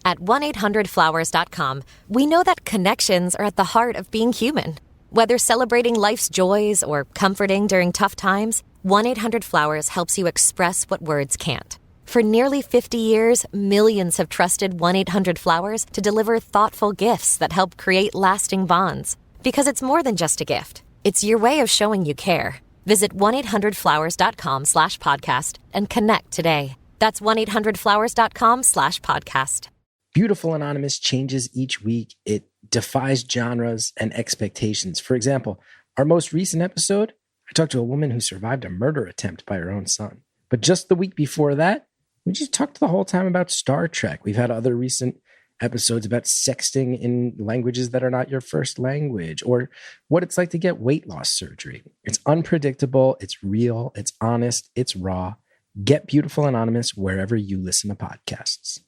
At 1-800-Flowers.com, we know that connections are at the heart of being human. Whether celebrating life's joys or comforting during tough times, 1-800-Flowers helps you express what words can't. For nearly 50 years, millions have trusted 1-800-Flowers to deliver thoughtful gifts that help create lasting bonds. Because it's more than just a gift. It's your way of showing you care. Visit 1-800-Flowers.com/podcast and connect today. That's 1-800-Flowers.com/podcast. Beautiful Anonymous changes each week. It defies genres and expectations. For example, our most recent episode, I talked to a woman who survived a murder attempt by her own son. But just the week before that, we just talked the whole time about Star Trek. We've had other recent episodes about sexting in languages that are not your first language, or what it's like to get weight loss surgery. It's unpredictable, it's real, it's honest, it's raw. Get Beautiful Anonymous wherever you listen to podcasts.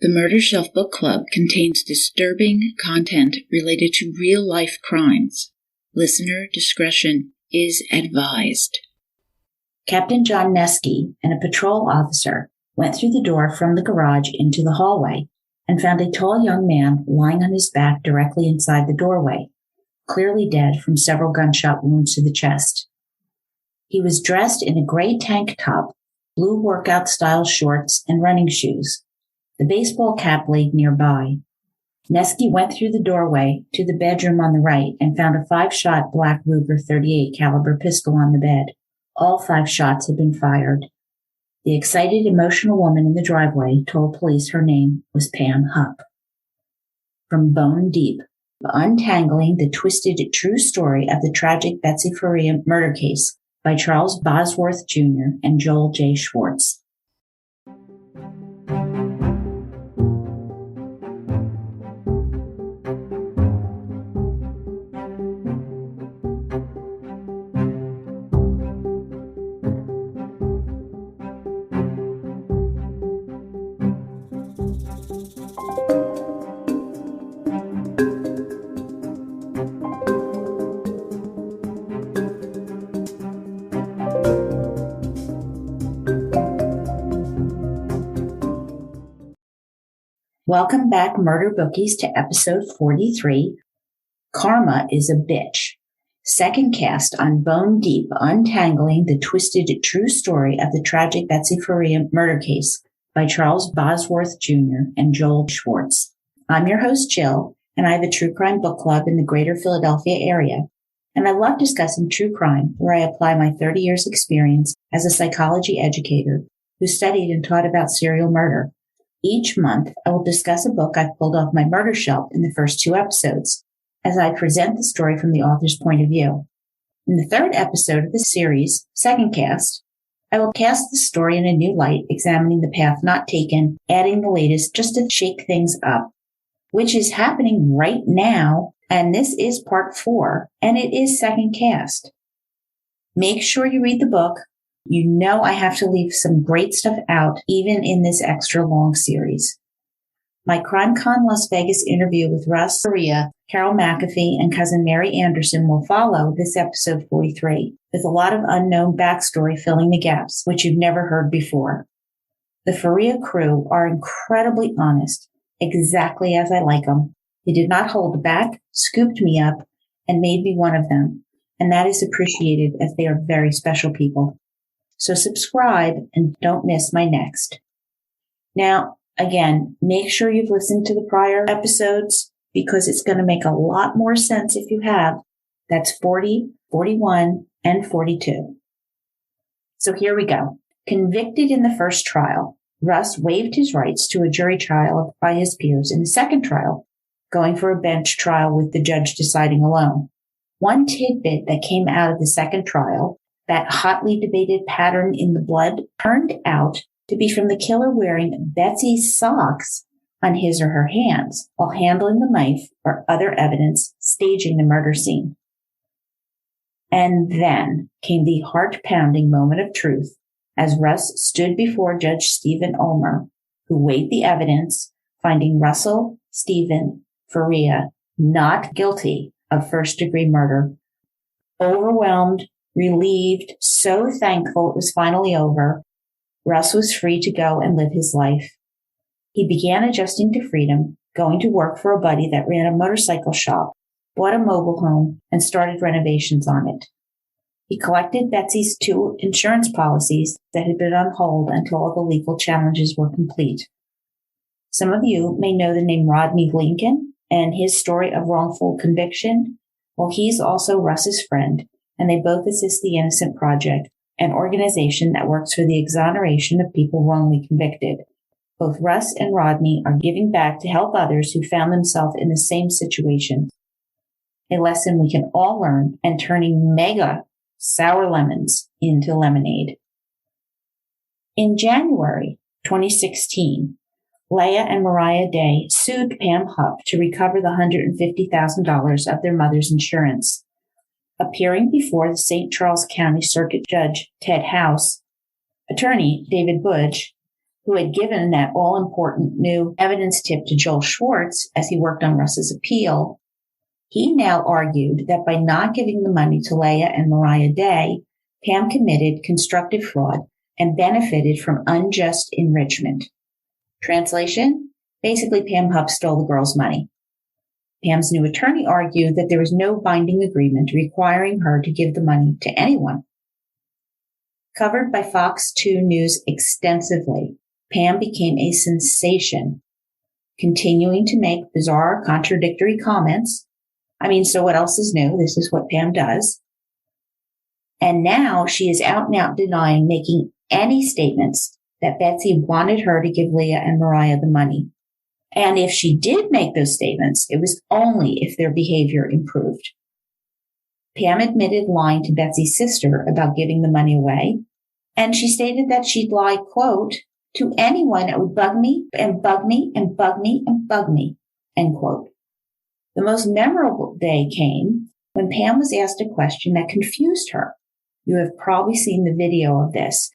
The Murder Shelf Book Club contains disturbing content related to real-life crimes. Listener discretion is advised. Captain John Nesky and a patrol officer went through the door from the garage into the hallway and found a tall young man lying on his back directly inside the doorway, clearly dead from several gunshot wounds to the chest. He was dressed in a gray tank top, blue workout-style shorts, and running shoes. The baseball cap laid nearby. Nesky went through the doorway to the bedroom on the right and found a 5-shot black Ruger .38 caliber pistol on the bed. All 5 shots had been fired. The excited, emotional woman in the driveway told police her name was Pam Hupp. From Bone Deep, Untangling the Twisted True Story of the Tragic Betsy Faria Murder Case by Charles Bosworth Jr. and Joel J. Schwartz. Welcome back, Murder Bookies, to episode 43, Karma is a Bitch. Second cast on Bone Deep, Untangling the Twisted True Story of the Tragic Betsy Faria Murder Case by Charles Bosworth Jr. and Joel Schwartz. I'm your host, Jill, and I have a true crime book club in the greater Philadelphia area. And I love discussing true crime, where I apply my 30 years experience as a psychology educator who studied and taught about serial murder. Each month, I will discuss a book I've pulled off my murder shelf in the first 2 episodes, as I present the story from the author's point of view. In the 3rd episode of the series, Second Cast, I will cast the story in a new light, examining the path not taken, adding the latest just to shake things up, which is happening right now, and this is part 4, and it is Second Cast. Make sure you read the book. You know I have to leave some great stuff out, even in this extra long series. My CrimeCon Las Vegas interview with Russ Faria, Carol McAfee, and cousin Mary Anderson will follow this episode 43, with a lot of unknown backstory filling the gaps, which you've never heard before. The Faria crew are incredibly honest, exactly as I like them. They did not hold back, scooped me up, and made me one of them, and that is appreciated, as they are very special people. So subscribe and don't miss my next. Now, again, make sure you've listened to the prior episodes, because it's going to make a lot more sense if you have. That's 40, 41, and 42. So here we go. Convicted in the first trial, Russ waived his rights to a jury trial by his peers in the second trial, going for a bench trial with the judge deciding alone. One tidbit that came out of the second trial, that hotly debated pattern in the blood, turned out to be from the killer wearing Betsy's socks on his or her hands while handling the knife or other evidence staging the murder scene. And then came the heart-pounding moment of truth as Russ stood before Judge Stephen Ulmer, who weighed the evidence, finding Russell Stephen Faria not guilty of first-degree murder. Overwhelmed, relieved, so thankful it was finally over, Russ was free to go and live his life. He began adjusting to freedom, going to work for a buddy that ran a motorcycle shop, bought a mobile home, and started renovations on it. He collected Betsy's 2 insurance policies that had been on hold until all the legal challenges were complete. Some of you may know the name Rodney Lincoln and his story of wrongful conviction. Well, he's also Russ's friend, and they both assist the Innocent Project, an organization that works for the exoneration of people wrongly convicted. Both Russ and Rodney are giving back to help others who found themselves in the same situation. A lesson we can all learn, and turning mega sour lemons into lemonade. In January 2016, Leah and Mariah Day sued Pam Hupp to recover the $150,000 of their mother's insurance. Appearing before the St. Charles County Circuit Judge Ted House, attorney David Budge, who had given that all-important new evidence tip to Joel Schwartz as he worked on Russ's appeal, he now argued that by not giving the money to Leah and Mariah Day, Pam committed constructive fraud and benefited from unjust enrichment. Translation? Basically, Pam Hupp stole the girl's money. Pam's new attorney argued that there was no binding agreement requiring her to give the money to anyone. Covered by Fox 2 News extensively, Pam became a sensation, continuing to make bizarre, contradictory comments. So what else is new? This is what Pam does. And now she is out and out denying making any statements that Betsy wanted her to give Leah and Mariah the money. And if she did make those statements, it was only if their behavior improved. Pam admitted lying to Betsy's sister about giving the money away. And she stated that she'd lie, quote, to anyone that would bug me and bug me and bug me and bug me, end quote. The most memorable day came when Pam was asked a question that confused her. You have probably seen the video of this.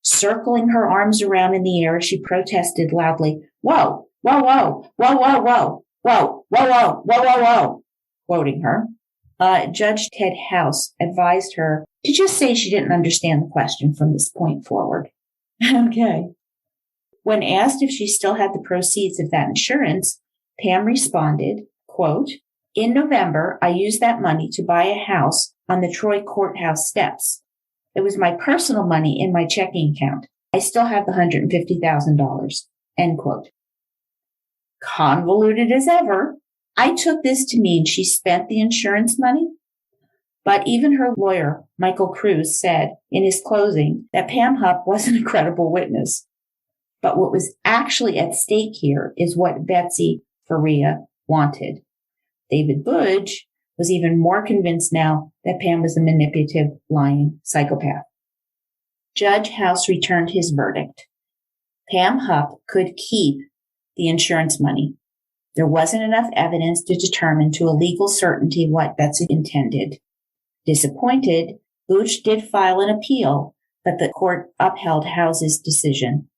Circling her arms around in the air, she protested loudly, "Whoa, whoa, whoa, whoa, whoa, whoa, whoa, whoa, whoa, whoa, whoa, whoa," quoting her. Judge Ted House advised her to just say she didn't understand the question from this point forward. Okay. When asked if she still had the proceeds of that insurance, Pam responded, quote, "In November, I used that money to buy a house on the Troy courthouse steps. It was my personal money in my checking account. I still have the $150,000, end quote. Convoluted as ever, I took this to mean she spent the insurance money. But even her lawyer, Michael Cruz, said in his closing that Pam Hupp wasn't a credible witness. But what was actually at stake here is what Betsy Faria wanted. David Budge was even more convinced now that Pam was a manipulative, lying psychopath. Judge House returned his verdict. Pam Hupp could keep the insurance money. There wasn't enough evidence to determine to a legal certainty what Betsy intended. Disappointed, Budge did file an appeal, but the court upheld House's decision.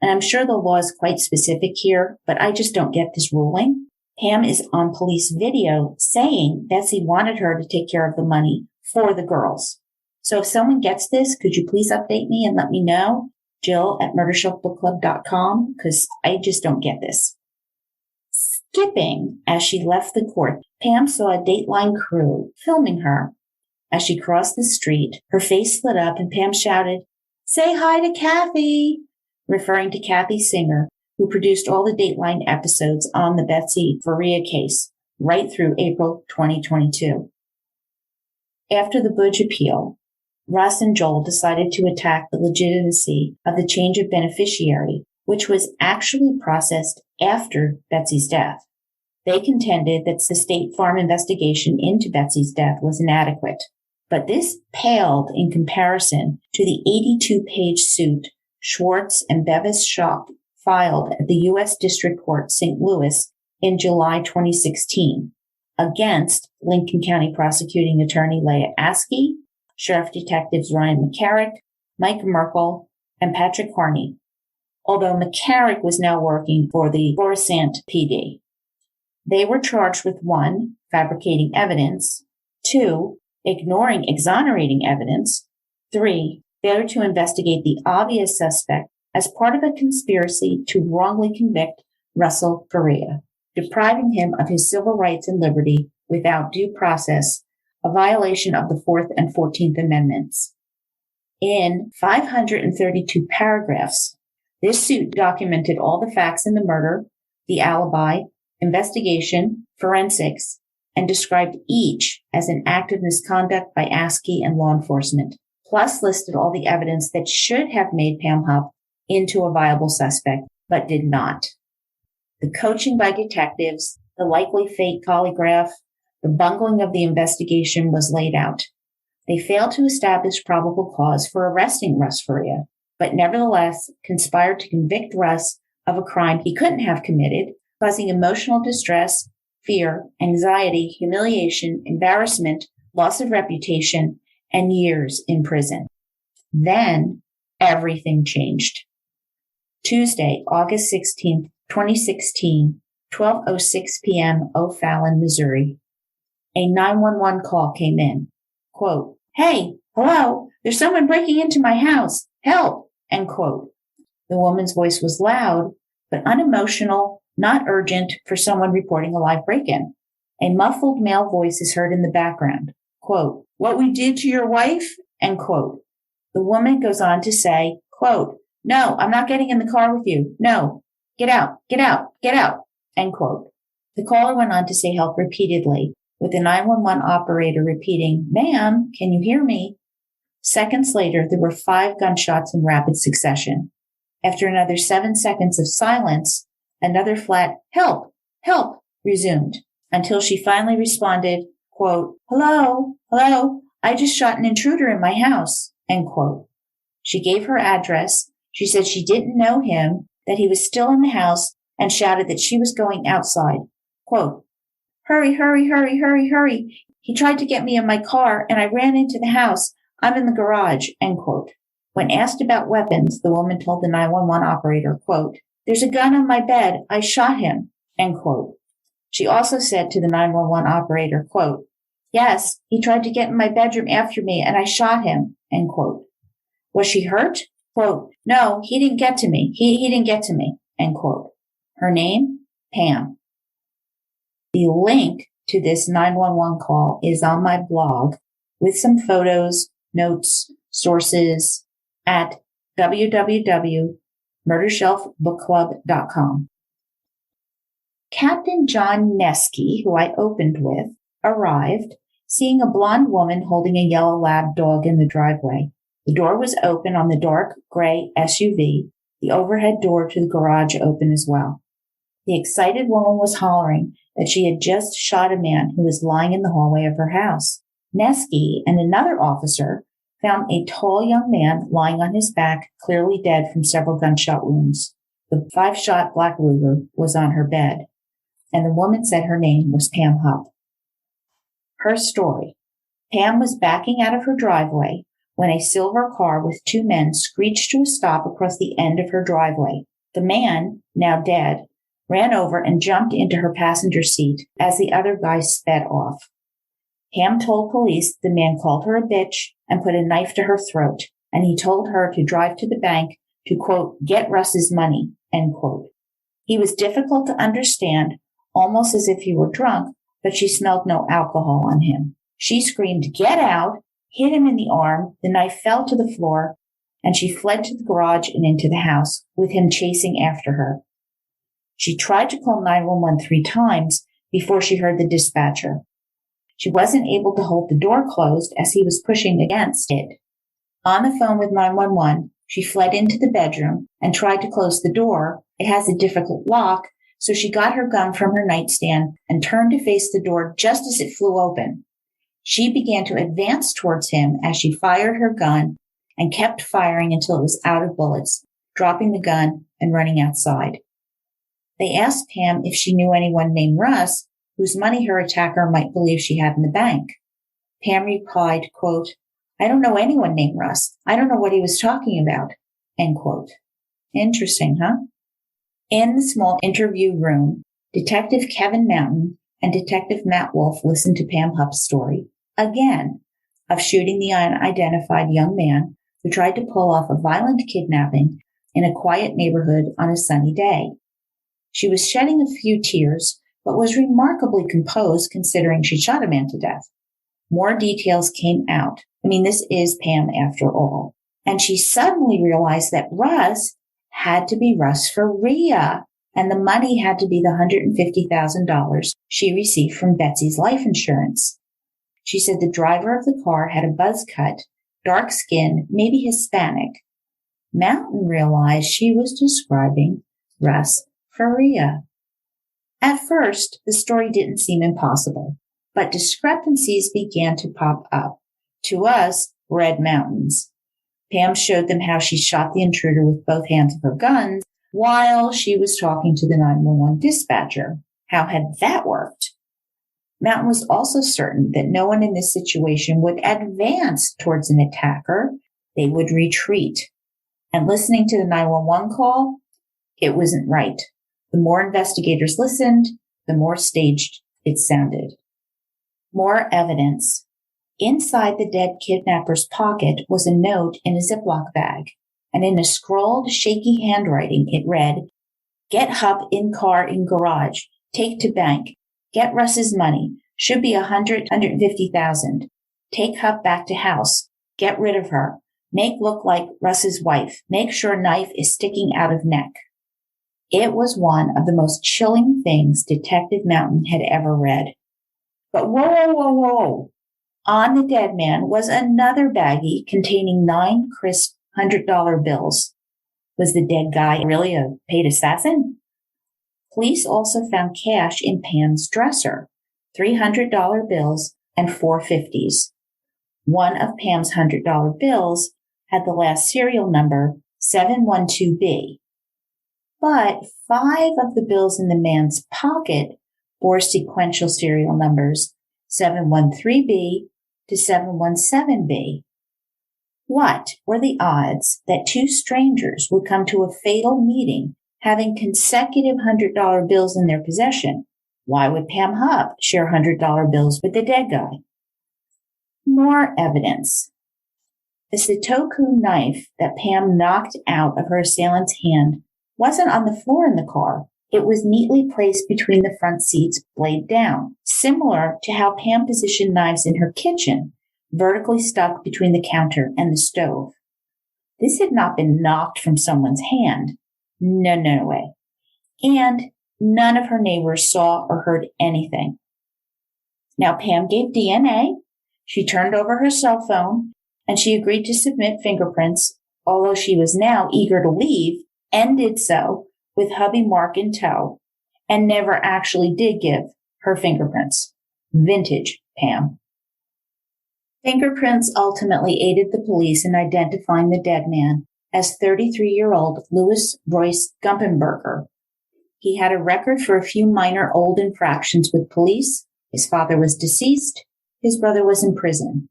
And I'm sure the law is quite specific here, but I just don't get this ruling. Pam is on police video saying Betsy wanted her to take care of the money for the girls. So if someone gets this, could you please update me and let me know? Jill@murdershelfbookclub.com, because I just don't get this. Skipping as she left the court, Pam saw a Dateline crew filming her. As she crossed the street, her face lit up and Pam shouted, "Say hi to Kathy," referring to Kathy Singer, who produced all the Dateline episodes on the Betsy Faria case right through April 2022. After the Budge appeal, Russ and Joel decided to attack the legitimacy of the change of beneficiary, which was actually processed after Betsy's death. They contended that the State Farm investigation into Betsy's death was inadequate, but this paled in comparison to the 82-page suit Schwartz and Bevis Schock filed at the U.S. District Court, St. Louis, in July 2016 against Lincoln County Prosecuting Attorney Leah Askey, Sheriff Detectives Ryan McCarrick, Mike Merkel, and Patrick Harney, although McCarrick was now working for the Florissant PD. They were charged with 1, fabricating evidence, 2, ignoring exonerating evidence, 3, failure to investigate the obvious suspect as part of a conspiracy to wrongly convict Russell Faria, depriving him of his civil rights and liberty without due process, a violation of the 4th and 14th Amendments. In 532 paragraphs, this suit documented all the facts in the murder, the alibi, investigation, forensics, and described each as an act of misconduct by ASCII and law enforcement, plus listed all the evidence that should have made Pam Hupp into a viable suspect, but did not. The coaching by detectives, the likely fake polygraph, the bungling of the investigation was laid out. They failed to establish probable cause for arresting Russ Faria, but nevertheless conspired to convict Russ of a crime he couldn't have committed, causing emotional distress, fear, anxiety, humiliation, embarrassment, loss of reputation, and years in prison. Then everything changed. Tuesday, August 16th, 2016, 12:06 p.m., O'Fallon, Missouri. A 911 call came in. Quote, "Hey, hello, there's someone breaking into my house. Help," end quote. The woman's voice was loud, but unemotional, not urgent for someone reporting a live break-in. A muffled male voice is heard in the background. Quote, "What we did to your wife?" End quote. The woman goes on to say, quote, "No, I'm not getting in the car with you. No, get out, get out, get out," end quote. The caller went on to say help repeatedly, with the 911 operator repeating, "Ma'am, can you hear me?" Seconds later, there were 5 gunshots in rapid succession. After another 7 seconds of silence, another flat, "Help, help," resumed, until she finally responded, quote, "Hello, hello, I just shot an intruder in my house," end quote. She gave her address. She said she didn't know him, that he was still in the house, and shouted that she was going outside. Quote, "Hurry, hurry, hurry, hurry, hurry. He tried to get me in my car, and I ran into the house. I'm in the garage," end quote. When asked about weapons, the woman told the 911 operator, quote, "There's a gun on my bed. I shot him," end quote. She also said to the 911 operator, quote, "Yes, he tried to get in my bedroom after me, and I shot him," end quote. Was she hurt? Quote, "No, he didn't get to me. He didn't get to me," end quote. Her name? Pam. The link to this 911 call is on my blog with some photos, notes, sources at www.murdershelfbookclub.com. Captain John Nesky, who I opened with, arrived, seeing a blonde woman holding a yellow lab dog in the driveway. The door was open on the dark gray SUV, the overhead door to the garage open as well. The excited woman was hollering that she had just shot a man who was lying in the hallway of her house. Nesky and another officer found a tall young man lying on his back, clearly dead from several gunshot wounds. The 5-shot Black Ruger was on her bed, and the woman said her name was Pam Hupp. Her story. Pam was backing out of her driveway when a silver car with 2 men screeched to a stop across the end of her driveway. The man, now dead, ran over and jumped into her passenger seat as the other guy sped off. Pam told police the man called her a bitch and put a knife to her throat, and he told her to drive to the bank to, quote, "get Russ's money," end quote. He was difficult to understand, almost as if he were drunk, but she smelled no alcohol on him. She screamed, "Get out," hit him in the arm, the knife fell to the floor, and she fled to the garage and into the house, with him chasing after her. She tried to call 911 3 times before she heard the dispatcher. She wasn't able to hold the door closed as he was pushing against it. On the phone with 911, she fled into the bedroom and tried to close the door. It has a difficult lock, so she got her gun from her nightstand and turned to face the door just as it flew open. She began to advance towards him as she fired her gun and kept firing until it was out of bullets, dropping the gun and running outside. They asked Pam if she knew anyone named Russ, whose money her attacker might believe she had in the bank. Pam replied, quote, "I don't know anyone named Russ. I don't know what he was talking about," end quote. Interesting, huh? In the small interview room, Detective Kevin Mountain and Detective Matt Wolf listened to Pam Hupp's story, again, of shooting the unidentified young man who tried to pull off a violent kidnapping in a quiet neighborhood on a sunny day. She was shedding a few tears, but was remarkably composed considering she shot a man to death. More details came out. This is Pam after all. And she suddenly realized that Russ had to be Russ Faria, and the money had to be the $150,000 she received from Betsy's life insurance. She said the driver of the car had a buzz cut, dark skin, maybe Hispanic. Mountain realized she was describing Russ Faria. At first, the story didn't seem impossible, but discrepancies began to pop up. To us, red mountains. Pam showed them how she shot the intruder with both hands of her guns while she was talking to the 911 dispatcher. How had that worked? Mountain was also certain that no one in this situation would advance towards an attacker. They would retreat. And listening to the 911 call, it wasn't right. The more investigators listened, the more staged it sounded. More evidence. Inside the dead kidnapper's pocket was a note in a Ziploc bag, and in a scrawled, shaky handwriting it read, "Get Hupp in car in garage. Take to bank. Get Russ's money. Should be $150,000. Take Hupp back to house. Get rid of her. Make look like Russ's wife. Make sure knife is sticking out of neck." It was one of the most chilling things Detective Mountain had ever read. But whoa. On the dead man was another baggie containing 9 crisp $100 bills. Was the dead guy really a paid assassin? Police also found cash in Pam's dresser, $300 bills and 4 50s. One of Pam's $100 bills had the last serial number 712B. But 5 of the bills in the man's pocket bore sequential serial numbers 713B to 717B. What were the odds that 2 strangers would come to a fatal meeting having consecutive $100 bills in their possession? Why would Pam Hupp share $100 bills with the dead guy? More evidence. The Sudoku knife that Pam knocked out of her assailant's hand wasn't on the floor in the car. It was neatly placed between the front seats, blade down, similar to how Pam positioned knives in her kitchen, vertically stuck between the counter and the stove. This had not been knocked from someone's hand. No way. And none of her neighbors saw or heard anything. Now, Pam gave DNA. She turned over her cell phone, and she agreed to submit fingerprints, although she was now eager to leave and did so with hubby Mark in tow, and never actually did give her fingerprints. Vintage Pam. Fingerprints ultimately aided the police in identifying the dead man as 33-year-old Louis Gumperberger. He had a record for a few minor old infractions with police. His father was deceased. His brother was in prison.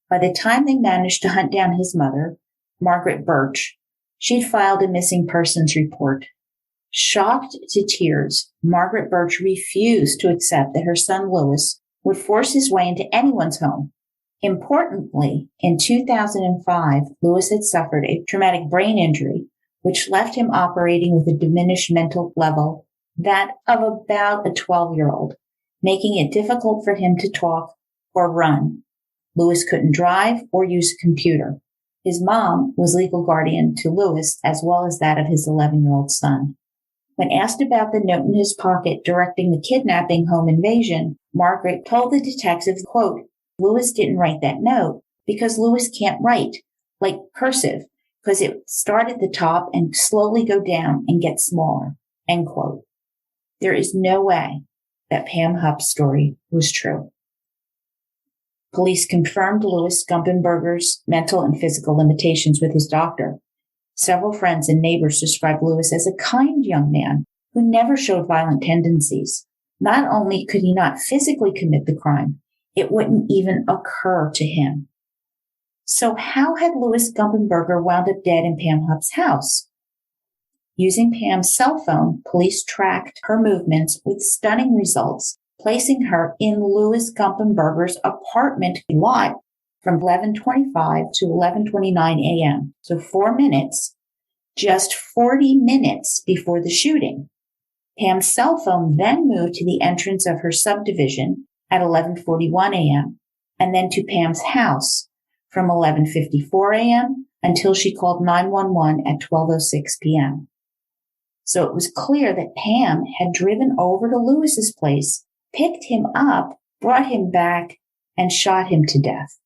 By the time they managed to hunt down his mother, Margaret Birch, she'd filed a missing persons report. Shocked to tears, Margaret Birch refused to accept that her son Louis would force his way into anyone's home. Importantly, in 2005, Louis had suffered a traumatic brain injury, which left him operating with a diminished mental level, that of about a 12-year-old, making it difficult for him to talk or run. Louis couldn't drive or use a computer. His mom was legal guardian to Louis as well as that of his 11-year-old son. When asked about the note in his pocket directing the kidnapping home invasion, Margaret told the detective, quote, "Louis didn't write that note because Louis can't write, like cursive, because it start at the top and slowly go down and get smaller," end quote. There is no way that Pam Hupp's story was true. Police confirmed Louis Gumperberger's mental and physical limitations with his doctor. Several friends and neighbors described Louis as a kind young man who never showed violent tendencies. Not only could he not physically commit the crime, it wouldn't even occur to him. So how had Louis Gumperberger wound up dead in Pam Hupp's house? Using Pam's cell phone, police tracked her movements with stunning results, placing her in Louis Gumperberger's apartment lot from 11:25 to 11:29 a.m., so 4 minutes, just 40 minutes before the shooting. Pam's cell phone then moved to the entrance of her subdivision at 11:41 a.m. and then to Pam's house from 11:54 a.m. until she called 911 at 12:06 p.m. So it was clear that Pam had driven over to Louis's place, picked him up, brought him back, and shot him to death.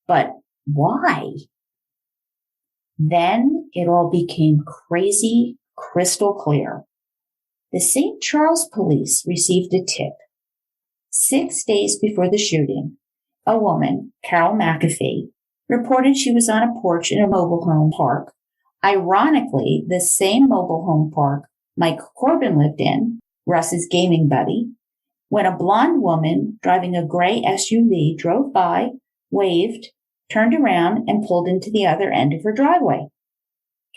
But why? Then it all became crazy, crystal clear. The St. Charles police received a tip. 6 days before the shooting, a woman, Carol McAfee, reported she was on a porch in a mobile home park. Ironically, the same mobile home park Mike Corbin lived in, Russ's gaming buddy, when a blonde woman driving a gray SUV drove by, waved, turned around, and pulled into the other end of her driveway.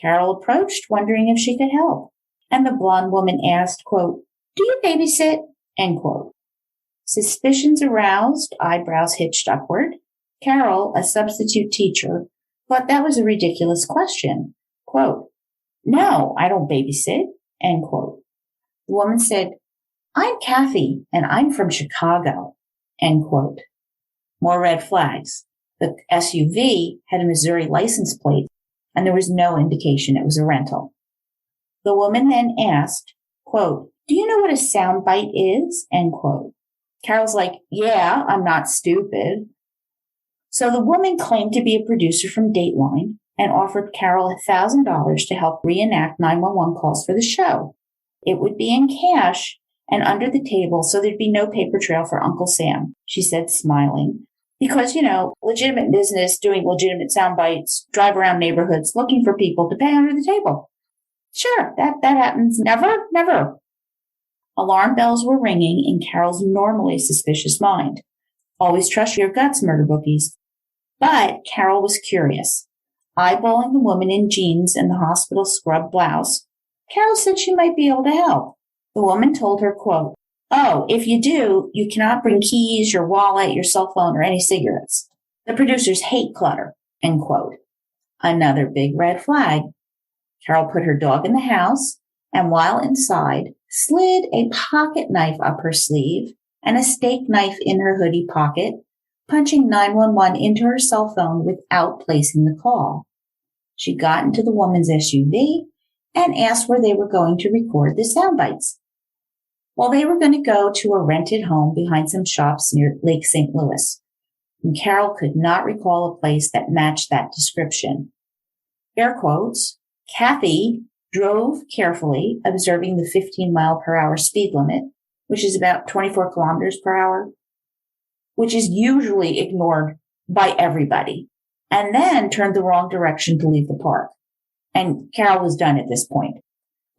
Carol approached, wondering if she could help, and the blonde woman asked, quote, "Do you babysit?" End quote. Suspicions aroused, eyebrows hitched upward. Carol, a substitute teacher, thought that was a ridiculous question. Quote, "No, I don't babysit." End quote. The woman said, "I'm Kathy, and I'm from Chicago." End quote. More red flags. The SUV had a Missouri license plate, and there was no indication it was a rental. The woman then asked, quote, "Do you know what a soundbite is?" End quote. Carol's like, "Yeah, I'm not stupid." So the woman claimed to be a producer from Dateline and offered Carol $1,000 to help reenact 911 calls for the show. It would be in cash and under the table, so there'd be no paper trail for Uncle Sam, she said, smiling. Because, legitimate business, doing legitimate sound bites, drive around neighborhoods looking for people to pay under the table. Sure, that happens. Never. Alarm bells were ringing in Carol's normally suspicious mind. Always trust your guts, murder bookies. But Carol was curious. Eyeballing the woman in jeans and the hospital scrub blouse, Carol said she might be able to help. The woman told her, quote, "Oh, if you do, you cannot bring keys, your wallet, your cell phone, or any cigarettes. The producers hate clutter." End quote. Another big red flag. Carol put her dog in the house and while inside, slid a pocket knife up her sleeve and a steak knife in her hoodie pocket, punching 911 into her cell phone without placing the call. She got into the woman's SUV and asked where they were going to record the sound bites. Well, they were going to go to a rented home behind some shops near Lake St. Louis, and Carol could not recall a place that matched that description. Air quotes, Kathy drove carefully, observing the 15-mile-per-hour speed limit, which is about 24 kilometers per hour, which is usually ignored by everybody, and then turned the wrong direction to leave the park. And Carol was done at this point.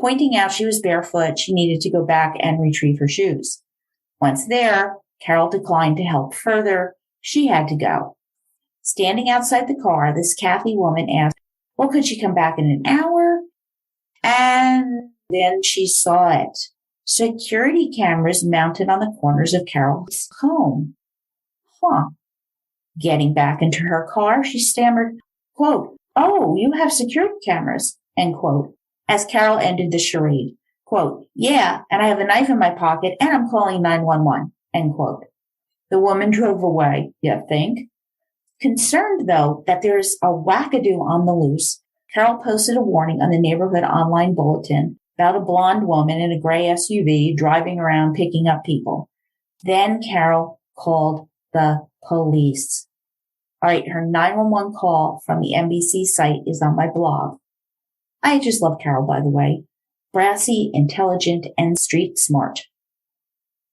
Pointing out she was barefoot, she needed to go back and retrieve her shoes. Once there, Carol declined to help further. She had to go. Standing outside the car, this Kathy woman asked, well, could she come back in an hour? And then she saw it. Security cameras mounted on the corners of Carol's home. Getting back into her car, she stammered, quote, "Oh, you have security cameras," end quote, as Carol ended the charade. Quote, "Yeah, and I have a knife in my pocket, and I'm calling 911, end quote. The woman drove away, you think? Concerned, though, that there's a wackadoo on the loose, Carol posted a warning on the neighborhood online bulletin about a blonde woman in a gray SUV driving around picking up people. Then Carol called the police. All right, her 911 call from the NBC site is on my blog. I just love Carol, by the way. Brassy, intelligent, and street smart.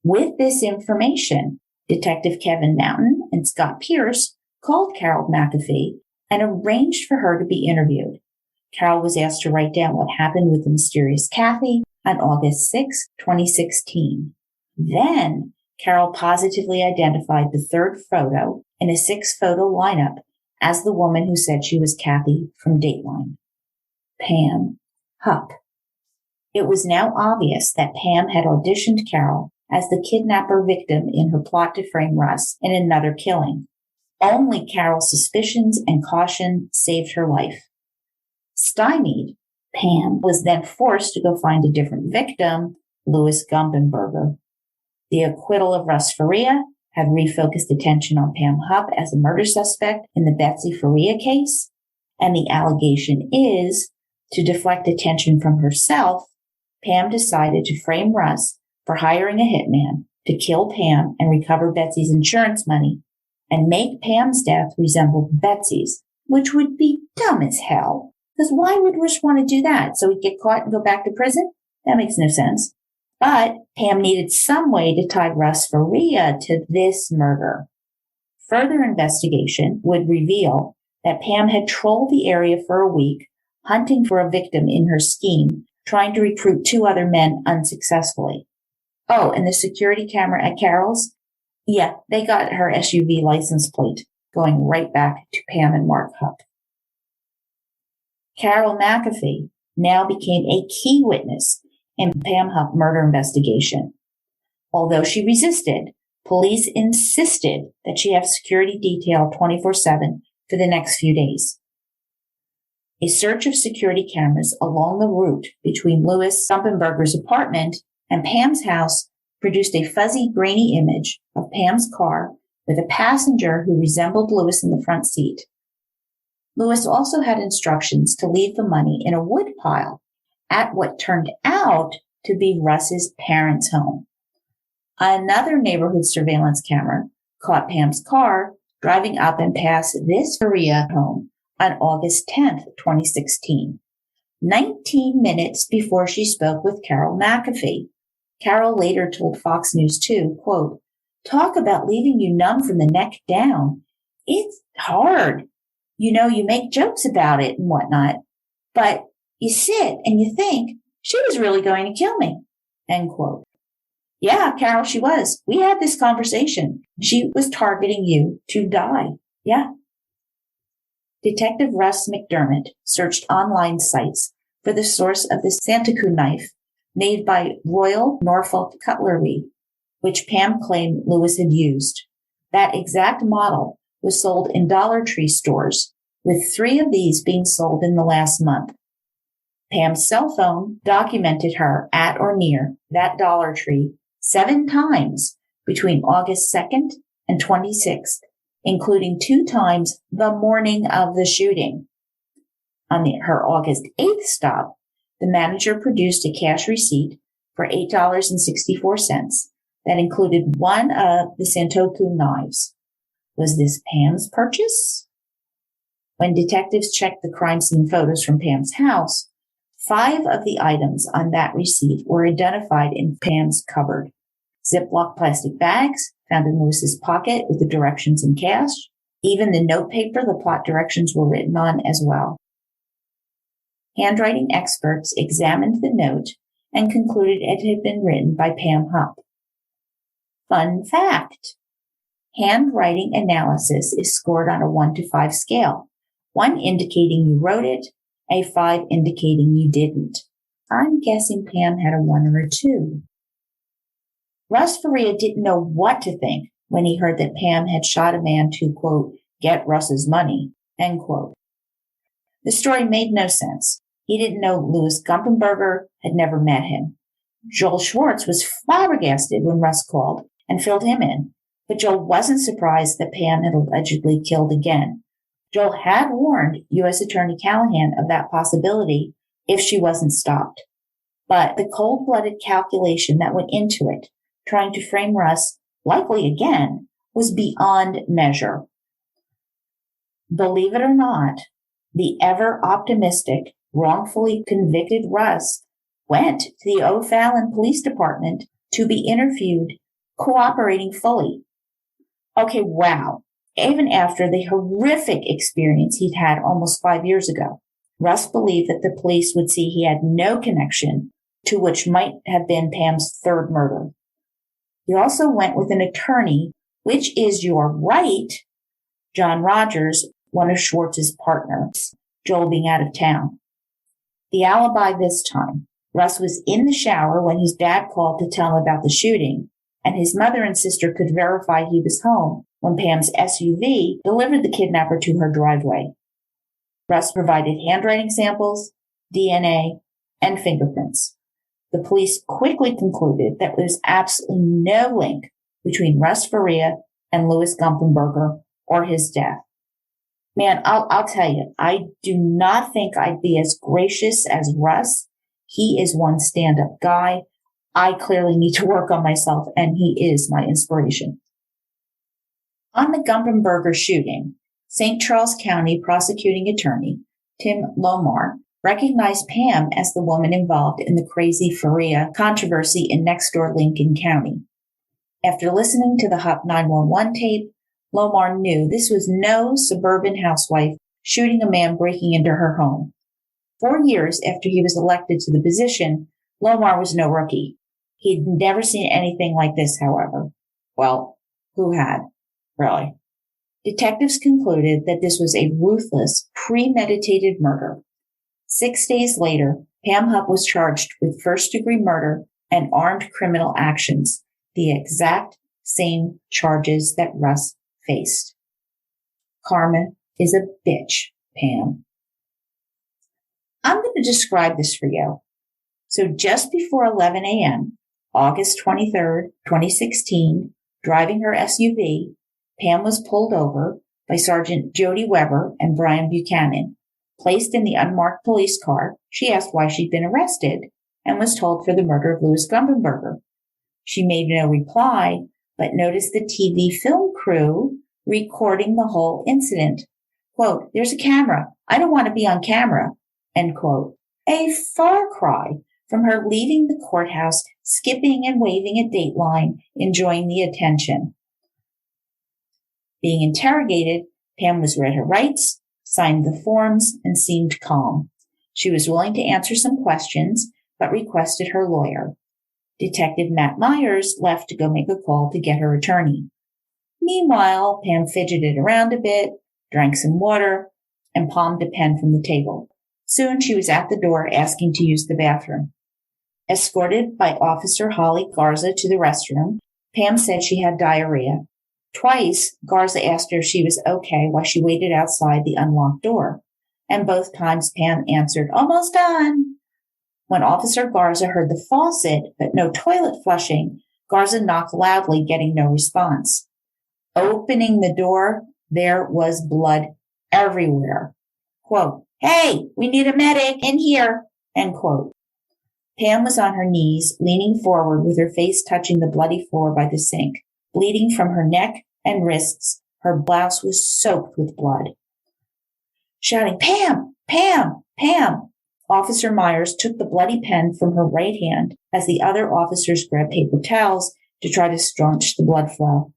With this information, Detective Kevin Mountain and Scott Pierce called Carol McAfee and arranged for her to be interviewed. Carol was asked to write down what happened with the mysterious Kathy on August 6, 2016. Then, Carol positively identified the third photo in a 6-photo lineup as the woman who said she was Kathy from Dateline. Pam Hupp. It was now obvious that Pam had auditioned Carol as the kidnapper victim in her plot to frame Russ in another killing. Only Carol's suspicions and caution saved her life. Stymied, Pam was then forced to go find a different victim, Louis Gumperberger. The acquittal of Russ Faria had refocused attention on Pam Hupp as a murder suspect in the Betsy Faria case, and the allegation is, to deflect attention from herself, Pam decided to frame Russ for hiring a hitman to kill Pam and recover Betsy's insurance money and make Pam's death resemble Betsy's, which would be dumb as hell. Because why would Russ want to do that? So he'd get caught and go back to prison? That makes no sense. But Pam needed some way to tie Russ Faria to this murder. Further investigation would reveal that Pam had trolled the area for a week, hunting for a victim in her scheme, trying to recruit 2 other men unsuccessfully. Oh, and the security camera at Carol's? Yeah, they got her SUV license plate, going right back to Pam and Mark Hupp. Carol McAfee now became a key witness in Pam Hupp murder investigation. Although she resisted, police insisted that she have security detail 24/7 for the next few days. A search of security cameras along the route between Louis Gumperberger's apartment and Pam's house produced a fuzzy, grainy image of Pam's car with a passenger who resembled Louis in the front seat. Louis also had instructions to leave the money in a wood pile at what turned out to be Russ's parents' home. Another neighborhood surveillance camera caught Pam's car driving up and past this Faria home on August 10th, 2016, 19 minutes before she spoke with Carol McAfee. Carol later told Fox News 2, quote, "Talk about leaving you numb from the neck down. It's hard. You know, you make jokes about it and whatnot, but you sit and you think, she was really going to kill me," end quote. Yeah, Carol, she was. We had this conversation. She was targeting you to die. Yeah. Detective Russ McDermott searched online sites for the source of the Santoku knife made by Royal Norfolk Cutlery, which Pam claimed Louis had used. That exact model was sold in Dollar Tree stores, with 3 of these being sold in the last month. Pam's cell phone documented her at or near that Dollar Tree 7 times between August 2nd and 26th, including 2 times the morning of the shooting. On her August 8th stop, the manager produced a cash receipt for $8.64 that included one of the Santoku knives. Was this Pam's purchase? When detectives checked the crime scene photos from Pam's house, 5 of the items on that receipt were identified in Pam's cupboard. Ziploc plastic bags found in Louis's pocket with the directions in cash. Even the note paper the plot directions were written on as well. Handwriting experts examined the note and concluded it had been written by Pam Hupp. Fun fact. Handwriting analysis is scored on a 1 to 5 scale, 1 indicating you wrote it, a 5 indicating you didn't. I'm guessing Pam had a 1 or a 2. Russ Faria didn't know what to think when he heard that Pam had shot a man to, quote, get Russ's money, end quote. The story made no sense. He didn't know Louis Gumperberger, had never met him. Joel Schwartz was flabbergasted when Russ called and filled him in, but Joel wasn't surprised that Pam had allegedly killed again. Joel had warned U.S. Attorney Callahan of that possibility if she wasn't stopped. But the cold-blooded calculation that went into it, trying to frame Russ, likely again, was beyond measure. Believe it or not, the ever-optimistic, wrongfully convicted Russ went to the O'Fallon Police Department to be interviewed, cooperating fully. Okay, wow. Even after the horrific experience he'd had almost 5 years ago, Russ believed that the police would see he had no connection to which might have been Pam's 3rd murder. He also went with an attorney, which is your right, John Rogers, one of Schwartz's partners, Joel being out of town. The alibi this time. Russ was in the shower when his dad called to tell him about the shooting, and his mother and sister could verify he was home when Pam's SUV delivered the kidnapper to her driveway. Russ provided handwriting samples, DNA, and fingerprints. The police quickly concluded that there was absolutely no link between Russ Faria and Louis Gumperberger or his death. Man, I'll tell you, I do not think I'd be as gracious as Russ. He is one stand-up guy. I clearly need to work on myself, and he is my inspiration. On the Gumperberger shooting, St. Charles County prosecuting attorney Tim Lomar recognized Pam as the woman involved in the crazy Faria controversy in next-door Lincoln County. After listening to the Hupp 911 tape, Lomar knew this was no suburban housewife shooting a man breaking into her home. 4 years after he was elected to the position, Lomar was no rookie. He'd never seen anything like this, however. Well, who had? Really? Detectives concluded that this was a ruthless, premeditated murder. 6 days later, Pam Hupp was charged with first-degree murder and armed criminal actions, the exact same charges that Russ faced. Karma is a bitch, Pam. I'm going to describe this for you. So just before 11 a.m., August 23rd, 2016, driving her SUV, Pam was pulled over by Sergeant Jody Weber and Brian Buchanan. Placed in the unmarked police car, she asked why she'd been arrested and was told for the murder of Louis Gumperberger. She made no reply, but noticed the TV film crew recording the whole incident. Quote, "There's a camera. I don't want to be on camera." End quote. A far cry from her leaving the courthouse, skipping and waving at Dateline, enjoying the attention. Being interrogated, Pam was read her rights, signed the forms, and seemed calm. She was willing to answer some questions, but requested her lawyer. Detective Matt Myers left to go make a call to get her attorney. Meanwhile, Pam fidgeted around a bit, drank some water, and palmed a pen from the table. Soon she was at the door asking to use the bathroom. Escorted by Officer Holly Garza to the restroom, Pam said she had diarrhea. Twice, Garza asked her if she was okay while she waited outside the unlocked door, and both times Pam answered, "Almost done." When Officer Garza heard the faucet, but no toilet flushing, Garza knocked loudly, getting no response. Opening the door, there was blood everywhere. Quote, "Hey, we need a medic in here," end quote. Pam was on her knees, leaning forward with her face touching the bloody floor by the sink. Bleeding from her neck and wrists, her blouse was soaked with blood. Shouting, "Pam! Pam! Pam!" Officer Myers took the bloody pen from her right hand as the other officers grabbed paper towels to try to staunch the blood flow.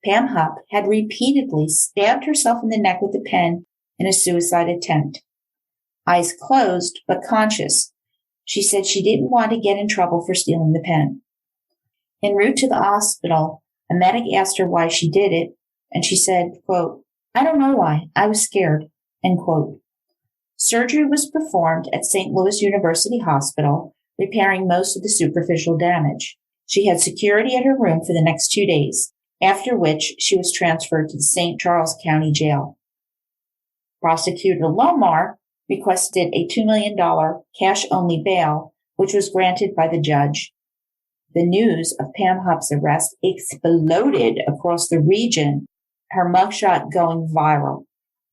Pam Hupp had repeatedly stabbed herself in the neck with the pen in a suicide attempt. Eyes closed, but conscious, she said she didn't want to get in trouble for stealing the pen. En route to the hospital, a medic asked her why she did it, and she said, quote, "I don't know why. I was scared," end quote. Surgery was performed at St. Louis University Hospital, repairing most of the superficial damage. She had security at her room for the next 2 days, after which she was transferred to the St. Charles County Jail. Prosecutor Lomar requested a $2 million cash-only bail, which was granted by the judge. The news of Pam Hupp's arrest exploded across the region, her mugshot going viral.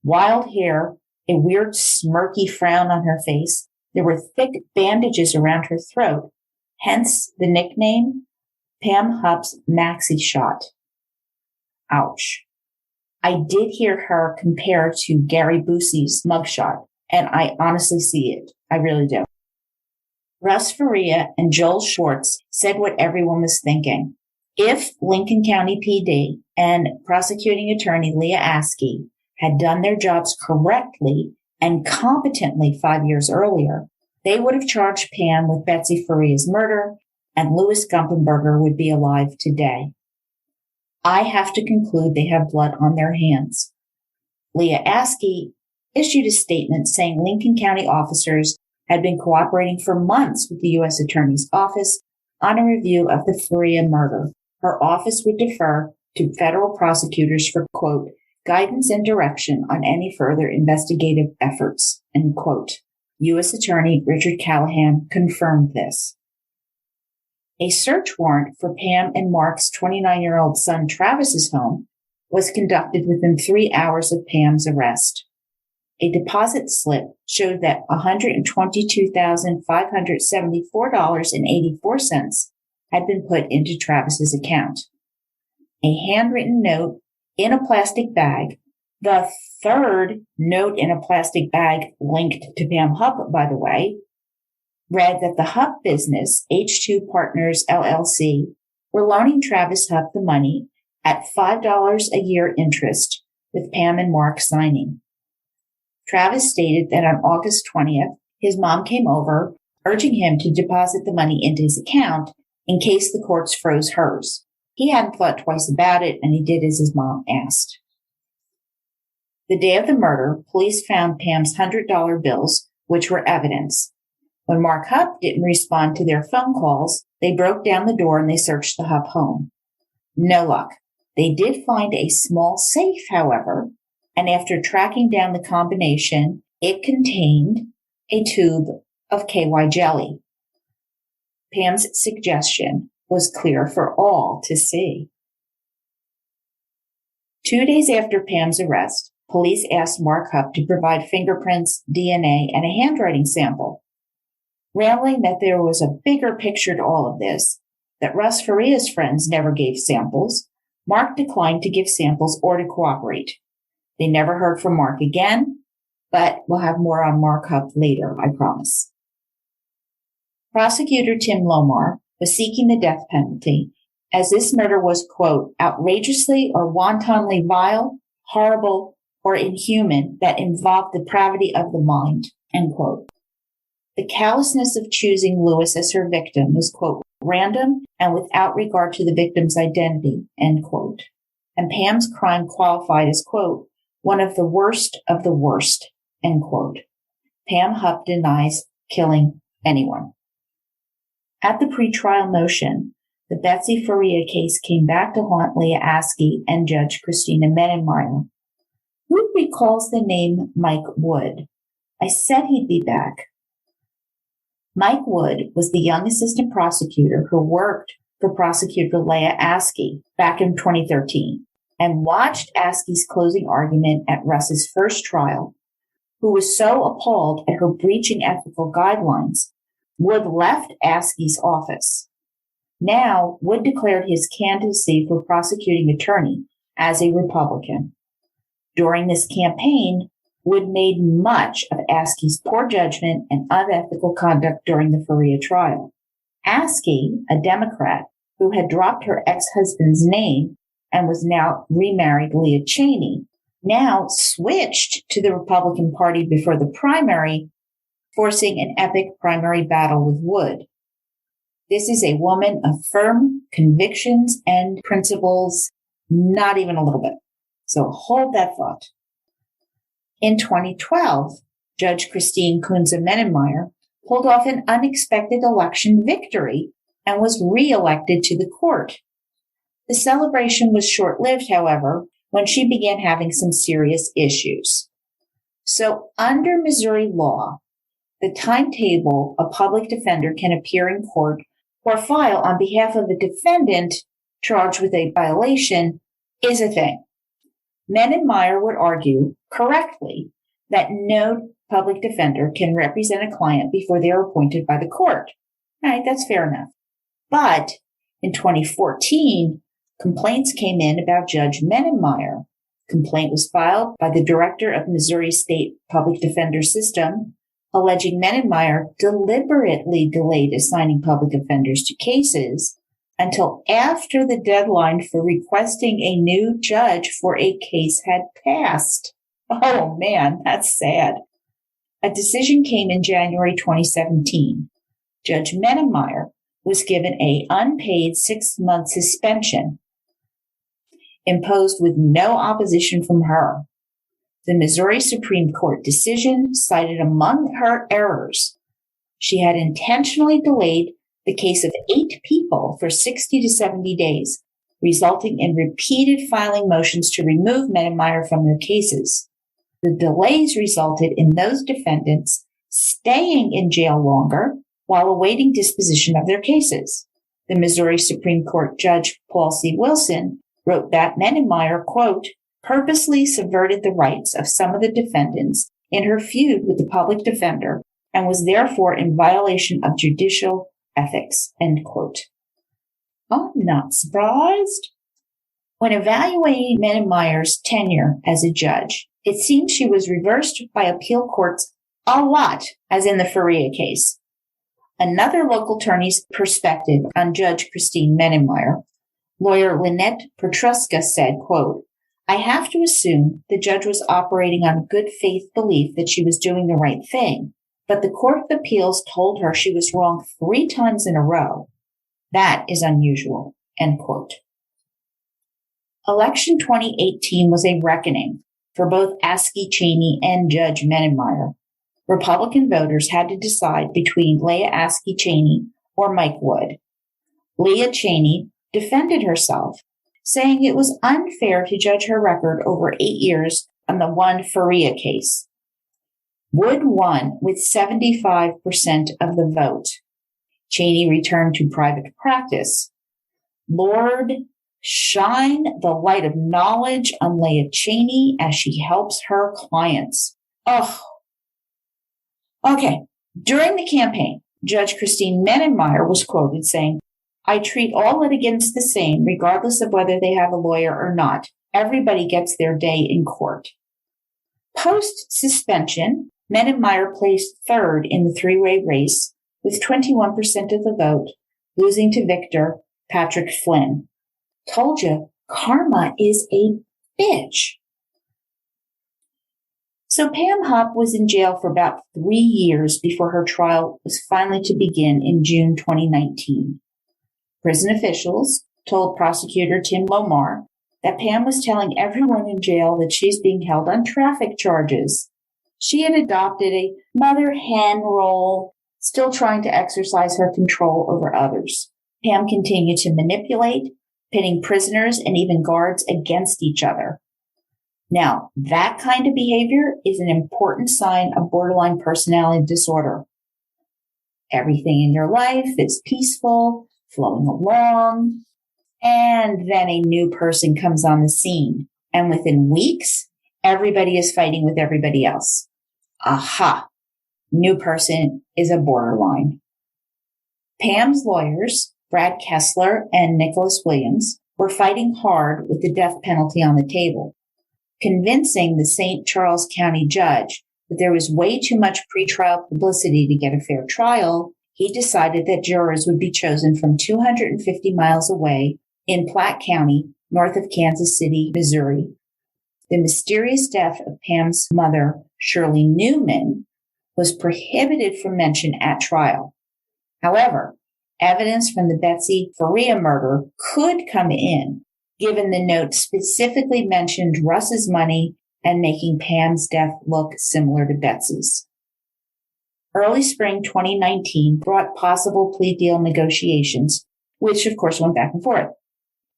Wild hair, a weird smirky frown on her face. There were thick bandages around her throat, hence the nickname Pam Hupp's Maxi Shot. Ouch. I did hear her compared to Gary Busey's mugshot, and I honestly see it. I really do. Russ Faria and Joel Schwartz said what everyone was thinking. If Lincoln County PD and prosecuting attorney Leah Askey had done their jobs correctly and competently 5 years earlier, they would have charged Pam with Betsy Faria's murder, and Louis Gumperberger would be alive today. I have to conclude they have blood on their hands. Leah Askey issued a statement saying Lincoln County officers had been cooperating for months with the U.S. Attorney's Office on a review of the Faria murder. Her office would defer to federal prosecutors for, quote, guidance and direction on any further investigative efforts, end quote. U.S. Attorney Richard Callahan confirmed this. A search warrant for Pam and Mark's 29-year-old son Travis's home was conducted within 3 hours of Pam's arrest. A deposit slip showed that $122,574.84 had been put into Travis's account. A handwritten note in a plastic bag, the third note in a plastic bag linked to Pam Hupp, by the way, read that the Hupp business, H2 Partners LLC, were loaning Travis Hupp the money at $5 a year interest, with Pam and Mark signing. Travis stated that on August 20th, his mom came over, urging him to deposit the money into his account in case the courts froze hers. He hadn't thought twice about it, and he did as his mom asked. The day of the murder, police found Pam's $100 bills, which were evidence. When Mark Hupp didn't respond to their phone calls, they broke down the door and they searched the Hupp home. No luck. They did find a small safe, however, and after tracking down the combination, it contained a tube of KY jelly. Pam's suggestion was clear for all to see. 2 days after Pam's arrest, police asked Mark Hupp to provide fingerprints, DNA, and a handwriting sample. Railing that there was a bigger picture to all of this, that Russ Faria's friends never gave samples, Mark declined to give samples or to cooperate. They never heard from Mark again, but we'll have more on Mark Hupp later, I promise. Prosecutor Tim Lomar was seeking the death penalty, as this murder was, quote, outrageously or wantonly vile, horrible, or inhuman that involved depravity of the mind, end quote. The callousness of choosing Louis as her victim was, quote, random and without regard to the victim's identity, end quote. And Pam's crime qualified as, quote, one of the worst, end quote. Pam Hupp denies killing anyone. At the pretrial motion, the Betsy Faria case came back to haunt Leah Askey and Judge Christina Menenmeyer. Who recalls the name Mike Wood? I said he'd be back. Mike Wood was the young assistant prosecutor who worked for Prosecutor Leah Askey back in 2013 and watched Askey's closing argument at Russ's first trial, who was so appalled at her breaching ethical guidelines, Wood left Askey's office. Now, Wood declared his candidacy for prosecuting attorney as a Republican. During this campaign, Wood made much of Askey's poor judgment and unethical conduct during the Faria trial. Askey, a Democrat who had dropped her ex-husband's name and was now remarried Leah Cheney, now switched to the Republican Party before the primary, forcing an epic primary battle with Wood. This is a woman of firm convictions and principles, not even a little bit. So hold that thought. In 2012, Judge Christine Kunze-Menenmeyer pulled off an unexpected election victory and was re-elected to the court. The celebration was short-lived, however, when she began having some serious issues. So under Missouri law, the timetable a public defender can appear in court or file on behalf of a defendant charged with a violation is a thing. Menenmeyer would argue correctly that no public defender can represent a client before they are appointed by the court. All right, that's fair enough. But in 2014, complaints came in about Judge Menenmeyer. Complaint was filed by the director of Missouri State Public Defender System, alleging Menenmeyer deliberately delayed assigning public defenders to cases until after the deadline for requesting a new judge for a case had passed. Oh man, that's sad. A decision came in January 2017. Judge Menenmeyer was given an unpaid 6-month suspension imposed with no opposition from her. The Missouri Supreme Court decision cited among her errors, she had intentionally delayed the case of 8 people for 60 to 70 days, resulting in repeated filing motions to remove Menenmeyer from their cases. The delays resulted in those defendants staying in jail longer while awaiting disposition of their cases. The Missouri Supreme Court Judge Paul C. Wilson wrote that Mennemeyer, quote, purposely subverted the rights of some of the defendants in her feud with the public defender and was therefore in violation of judicial ethics, end quote. I'm not surprised. When evaluating Mennemeyer's tenure as a judge, it seems she was reversed by appeal courts a lot, as in the Faria case. Another local attorney's perspective on Judge Christine Mennemeyer, lawyer Lynette Petruska said, quote, I have to assume the judge was operating on good faith belief that she was doing the right thing, but the Court of Appeals told her she was wrong 3 times in a row. That is unusual, end quote. Election 2018 was a reckoning for both Askey Cheney and Judge Mennemeyer. Republican voters had to decide between Leah Askey Cheney or Mike Wood. Leah Cheney defended herself, saying it was unfair to judge her record over 8 years on the one Faria case. Wood won with 75% of the vote. Cheney returned to private practice. Lord, shine the light of knowledge on Leah Cheney as she helps her clients. Oh. Okay. During the campaign, Judge Christine Mennemeyer was quoted saying, I treat all litigants the same, regardless of whether they have a lawyer or not. Everybody gets their day in court. Post-suspension, Mennemeyer placed third in the 3-way race with 21% of the vote, losing to victor Patrick Flynn. Told you, karma is a bitch. So Pam Hupp was in jail for about 3 years before her trial was finally to begin in June 2019. Prison officials told prosecutor Tim Lomar that Pam was telling everyone in jail that she's being held on traffic charges. She had adopted a mother hen role, still trying to exercise her control over others. Pam continued to manipulate, pitting prisoners and even guards against each other. Now, that kind of behavior is an important sign of borderline personality disorder. Everything in your life is peaceful, flowing along, and then a new person comes on the scene. And within weeks, everybody is fighting with everybody else. Aha! New person is a borderline. Pam's lawyers, Brad Kessler and Nicholas Williams, were fighting hard with the death penalty on the table, convincing the St. Charles County judge that there was way too much pretrial publicity to get a fair trial. He decided that jurors would be chosen from 250 miles away in Platte County, north of Kansas City, Missouri. The mysterious death of Pam's mother, Shirley Newman, was prohibited from mention at trial. However, evidence from the Betsy Faria murder could come in, given the note specifically mentioned Russ's money and making Pam's death look similar to Betsy's. Early spring 2019 brought possible plea deal negotiations, which of course went back and forth.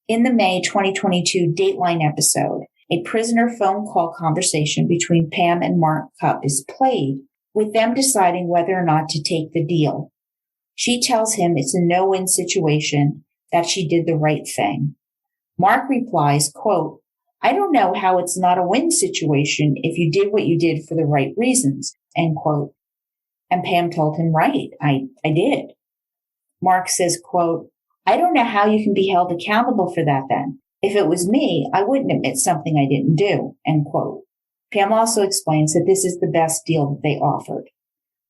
In the May 2022 Dateline episode, a prisoner phone call conversation between Pam and Mark Hupp is played, with them deciding whether or not to take the deal. She tells him it's a no-win situation, that she did the right thing. Mark replies, quote, I don't know how it's not a win situation if you did what you did for the right reasons, end quote. And Pam told him, right, I did. Mark says, quote, I don't know how you can be held accountable for that then. If it was me, I wouldn't admit something I didn't do, end quote. Pam also explains that this is the best deal that they offered.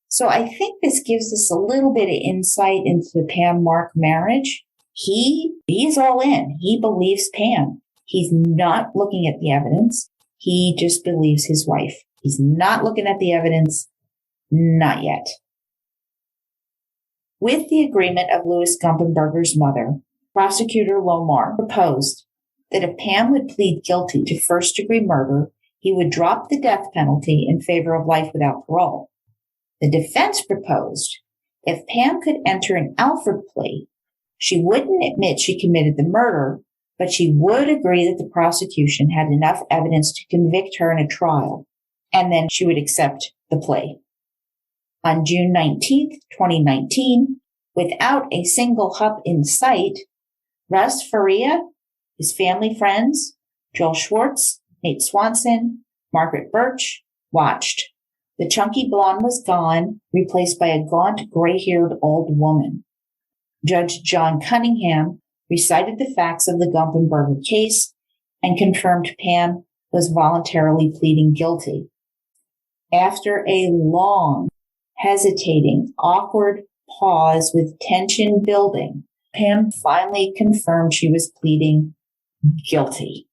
So I think this gives us a little bit of insight into the Pam-Mark marriage. He's all in. He believes Pam. He's not looking at the evidence. He just believes his wife. He's not looking at the evidence. Not yet. With the agreement of Louis Gumperberger's mother, Prosecutor Lomar proposed that if Pam would plead guilty to first-degree murder, he would drop the death penalty in favor of life without parole. The defense proposed if Pam could enter an Alford plea, she wouldn't admit she committed the murder, but she would agree that the prosecution had enough evidence to convict her in a trial, and then she would accept the plea. On June 19th, 2019, without a single Hupp in sight, Russ Faria, his family friends, Joel Schwartz, Nate Swanson, Margaret Birch, watched. The chunky blonde was gone, replaced by a gaunt, gray-haired old woman. Judge John Cunningham recited the facts of the Gumperberger case and confirmed Pam was voluntarily pleading guilty. After a long, hesitating, awkward pause with tension building, Pam finally confirmed she was pleading guilty.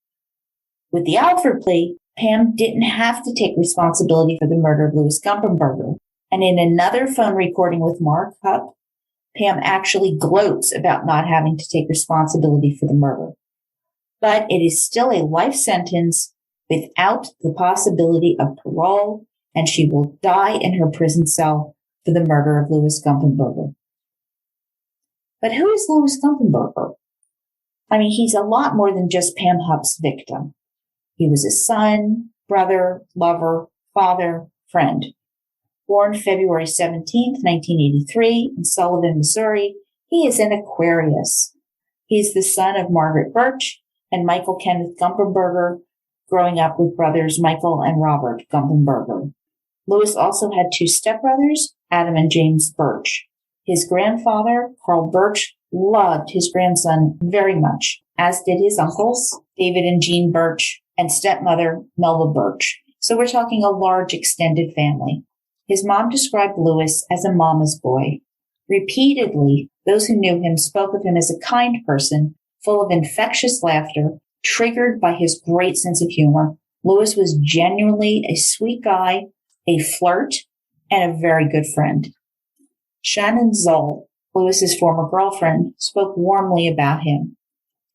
With the Alford plea, Pam didn't have to take responsibility for the murder of Louis Gumperberger. And in another phone recording with Mark Hupp, Pam actually gloats about not having to take responsibility for the murder. But it is still a life sentence without the possibility of parole, and she will die in her prison cell for the murder of Louis Gumperberger. But who is Louis Gumperberger? I mean, he's a lot more than just Pam Hupp's victim. He was a son, brother, lover, father, friend. Born February 17th, 1983 in Sullivan, Missouri, he is an Aquarius. He is the son of Margaret Birch and Michael Kenneth Gumperberger, growing up with brothers Michael and Robert Gumperberger. Louis also had two stepbrothers, Adam and James Birch. His grandfather, Carl Birch, loved his grandson very much, as did his uncles, David and Jean Birch, and stepmother, Melba Birch. So we're talking a large extended family. His mom described Louis as a mama's boy. Repeatedly, those who knew him spoke of him as a kind person, full of infectious laughter, triggered by his great sense of humor. Louis was genuinely a sweet guy, a flirt, and a very good friend. Shannon Zoll, Louis's former girlfriend, spoke warmly about him.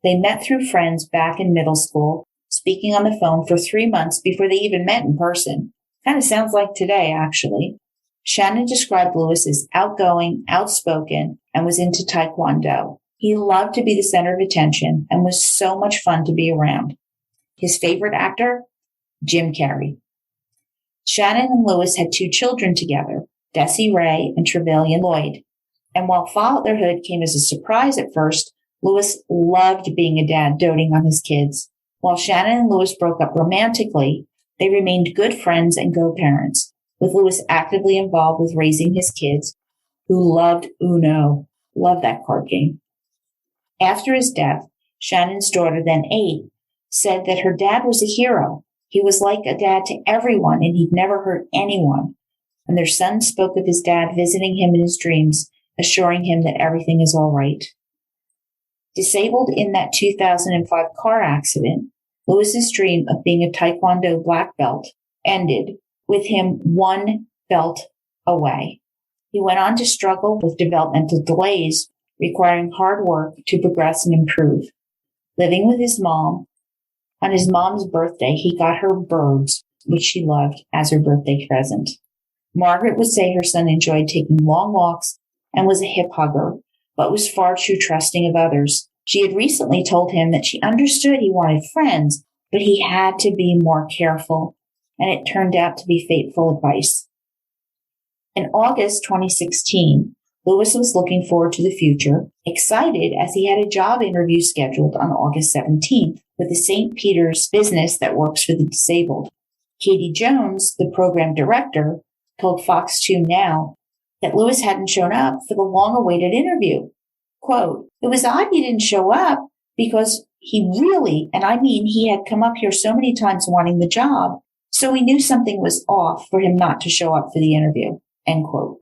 They met through friends back in middle school, speaking on the phone for 3 months before they even met in person. Kind of sounds like today, actually. Shannon described Louis as outgoing, outspoken, and was into Taekwondo. He loved to be the center of attention and was so much fun to be around. His favorite actor? Jim Carrey. Shannon and Louis had 2 children together, Desi Ray and Trevelyan Lloyd. And while fatherhood came as a surprise at first, Louis loved being a dad doting on his kids. While Shannon and Louis broke up romantically, they remained good friends and go-parents, with Louis actively involved with raising his kids, who loved Uno. Loved that card game. After his death, Shannon's daughter, then 8, said that her dad was a hero. He was like a dad to everyone, and he'd never hurt anyone. And their son spoke of his dad visiting him in his dreams, assuring him that everything is all right. Disabled in that 2005 car accident, Louis's dream of being a Taekwondo black belt ended with him 1 belt away. He went on to struggle with developmental delays, requiring hard work to progress and improve. Living with his mom, on his mom's birthday, he got her birds, which she loved, as her birthday present. Margaret would say her son enjoyed taking long walks and was a hip hugger, but was far too trusting of others. She had recently told him that she understood he wanted friends, but he had to be more careful, and it turned out to be fateful advice. In August 2016, Louis was looking forward to the future, excited as he had a job interview scheduled on August 17th with the St. Peter's business that works for the disabled. Katie Jones, the program director, told Fox 2 Now that Louis hadn't shown up for the long-awaited interview. Quote, "It was odd he didn't show up because he really, and I mean he had come up here so many times wanting the job, so we knew something was off for him not to show up for the interview." End quote.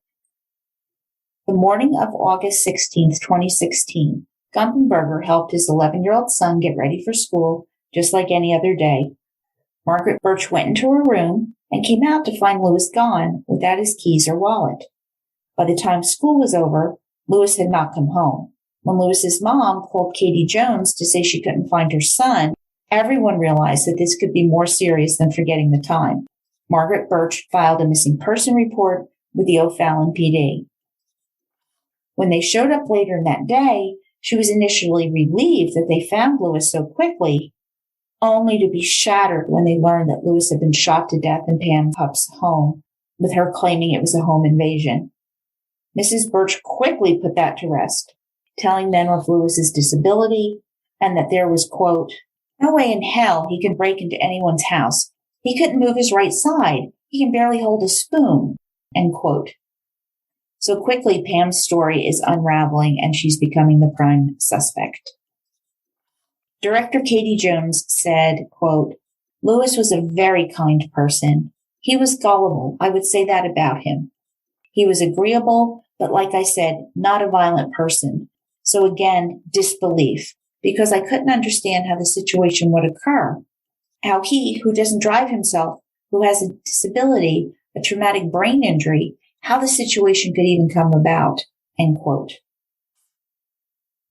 The morning of August 16th, 2016, Gumperberger helped his 11-year-old son get ready for school just like any other day. Margaret Birch went into her room and came out to find Louis gone without his keys or wallet. By the time school was over, Louis had not come home. When Louis's mom called Katie Jones to say she couldn't find her son, everyone realized that this could be more serious than forgetting the time. Margaret Birch filed a missing person report with the O'Fallon PD. When they showed up later in that day, she was initially relieved that they found Louis so quickly, only to be shattered when they learned that Louis had been shot to death in Pam Hupp's home. with her claiming it was a home invasion. Mrs. Birch quickly put that to rest, telling them of Louis's disability and that there was, quote, no way in hell he could break into anyone's house. He couldn't move his right side. He can barely hold a spoon, end quote. So quickly, Pam's story is unraveling and she's becoming the prime suspect. Director Katie Jones said, quote, Louis was a very kind person. He was gullible. I would say that about him. He was agreeable, but like I said, not a violent person. So again, disbelief, because I couldn't understand how the situation would occur. How he, who doesn't drive himself, who has a disability, a traumatic brain injury, how the situation could even come about, end quote.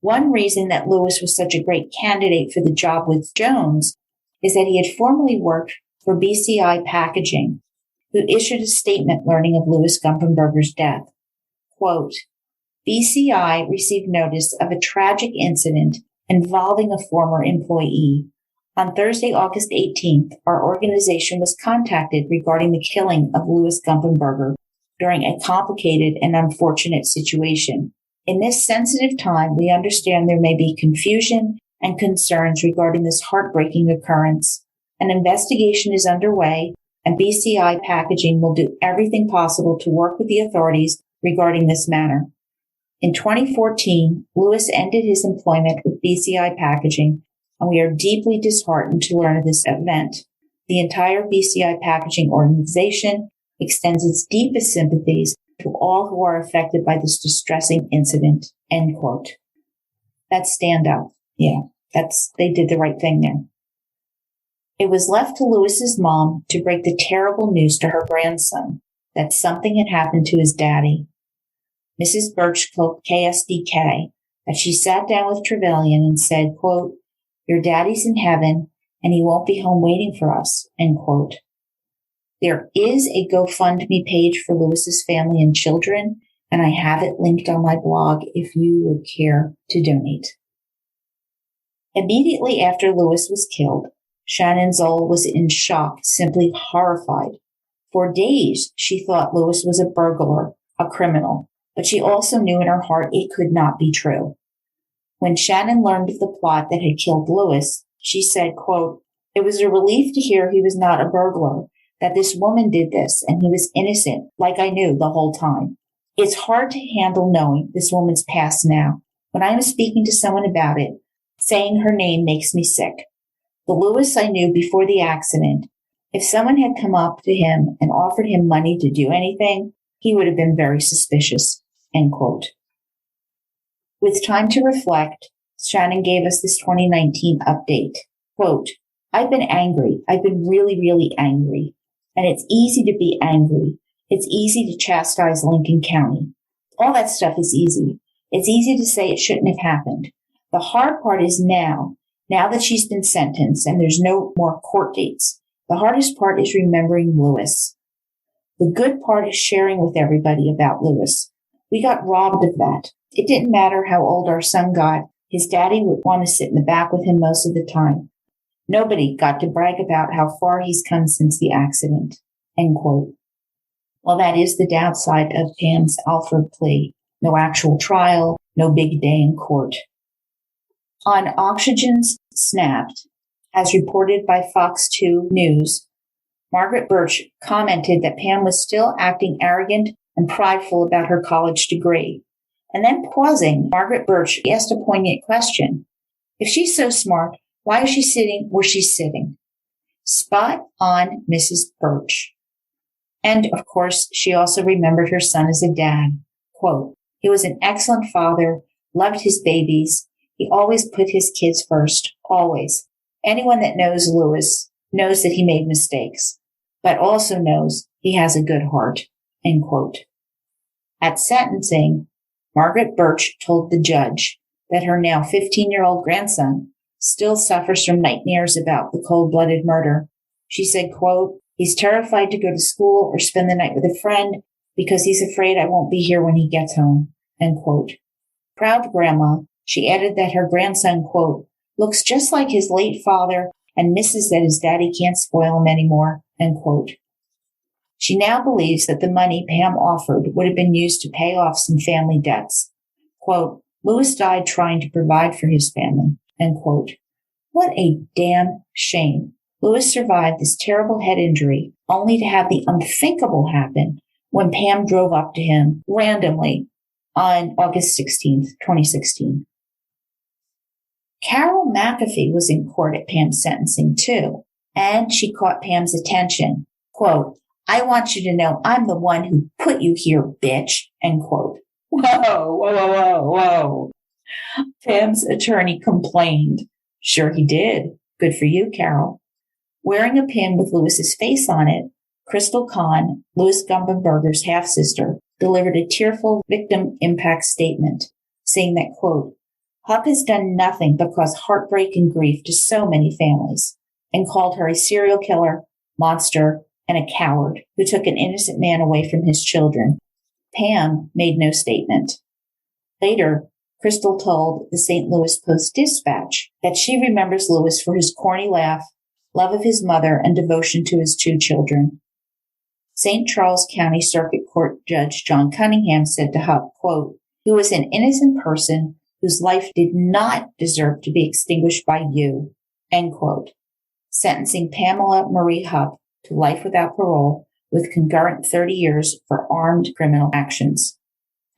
One reason that Louis was such a great candidate for the job with Jones is that he had formerly worked for BCI Packaging, who issued a statement learning of Louis Gumperberger's death. Quote, BCI received notice of a tragic incident involving a former employee. On Thursday, August 18th, our organization was contacted regarding the killing of Louis Gumperberger during a complicated and unfortunate situation. In this sensitive time, we understand there may be confusion and concerns regarding this heartbreaking occurrence. An investigation is underway, and BCI Packaging will do everything possible to work with the authorities regarding this matter. In 2014, Louis ended his employment with BCI Packaging, and we are deeply disheartened to learn of this event. The entire BCI Packaging organization extends its deepest sympathies to all who are affected by this distressing incident, end quote. That's stand up. Yeah, they did the right thing there. It was left to Louis's mom to break the terrible news to her grandson that something had happened to his daddy. Mrs. Birch told KSDK that she sat down with Trevelyan and said, quote, your daddy's in heaven and he won't be home waiting for us, end quote. There is a GoFundMe page for Louis's family and children, and I have it linked on my blog if you would care to donate. Immediately after Louis was killed, Shannon Zoll was in shock, simply horrified. For days, she thought Louis was a burglar, a criminal, but she also knew in her heart it could not be true. When Shannon learned of the plot that had killed Louis, she said, quote, it was a relief to hear he was not a burglar, that this woman did this and he was innocent, like I knew the whole time. It's hard to handle knowing this woman's past now. When I am speaking to someone about it, saying her name makes me sick. The Louis I knew before the accident, if someone had come up to him and offered him money to do anything, he would have been very suspicious, end quote. With time to reflect, Shannon gave us this 2019 update. Quote, I've been angry. I've been really, really angry. And it's easy to be angry. It's easy to chastise Lincoln County. All that stuff is easy. It's easy to say it shouldn't have happened. The hard part is now that she's been sentenced and there's no more court dates. The hardest part is remembering Louis. The good part is sharing with everybody about Louis. We got robbed of that. It didn't matter how old our son got. His daddy would want to sit in the back with him most of the time. Nobody got to brag about how far he's come since the accident, end quote. Well, that is the downside of Pam's Alford plea. No actual trial, no big day in court. On Oxygen's Snapped, as reported by Fox 2 News, Margaret Birch commented that Pam was still acting arrogant and prideful about her college degree. And then pausing, Margaret Birch asked a poignant question. If she's so smart, why is she sitting where she's sitting? Spot on, Mrs. Birch. And, of course, she also remembered her son as a dad. Quote, he was an excellent father, loved his babies. He always put his kids first, always. Anyone that knows Louis knows that he made mistakes, but also knows he has a good heart, end quote. At sentencing, Margaret Birch told the judge that her now 15-year-old grandson still suffers from nightmares about the cold-blooded murder. She said, quote, he's terrified to go to school or spend the night with a friend because he's afraid I won't be here when he gets home, end quote. Proud grandma, she added that her grandson, quote, looks just like his late father and misses that his daddy can't spoil him anymore, end quote. She now believes that the money Pam offered would have been used to pay off some family debts. Quote, Louis died trying to provide for his family. End quote. What a damn shame. Louis survived this terrible head injury only to have the unthinkable happen when Pam drove up to him randomly on August 16th, 2016. Carol McAfee was in court at Pam's sentencing too, and she caught Pam's attention. Quote, I want you to know I'm the one who put you here, bitch. End quote. Whoa. Pam's attorney complained. Sure he did. Good for you, Carol. Wearing a pin with Louis's face on it, Crystal Kahn, Louis Gumperberger's half-sister, delivered a tearful victim impact statement, saying that, quote, Hupp has done nothing but cause heartbreak and grief to so many families, and called her a serial killer, monster, and a coward who took an innocent man away from his children. Pam made no statement. Later, Crystal told the St. Louis Post-Dispatch that she remembers Louis for his corny laugh, love of his mother, and devotion to his 2 children. St. Charles County Circuit Court Judge John Cunningham said to Hupp, quote, he was an innocent person whose life did not deserve to be extinguished by you, end quote, sentencing Pamela Marie Hupp to life without parole with concurrent 30 years for armed criminal actions.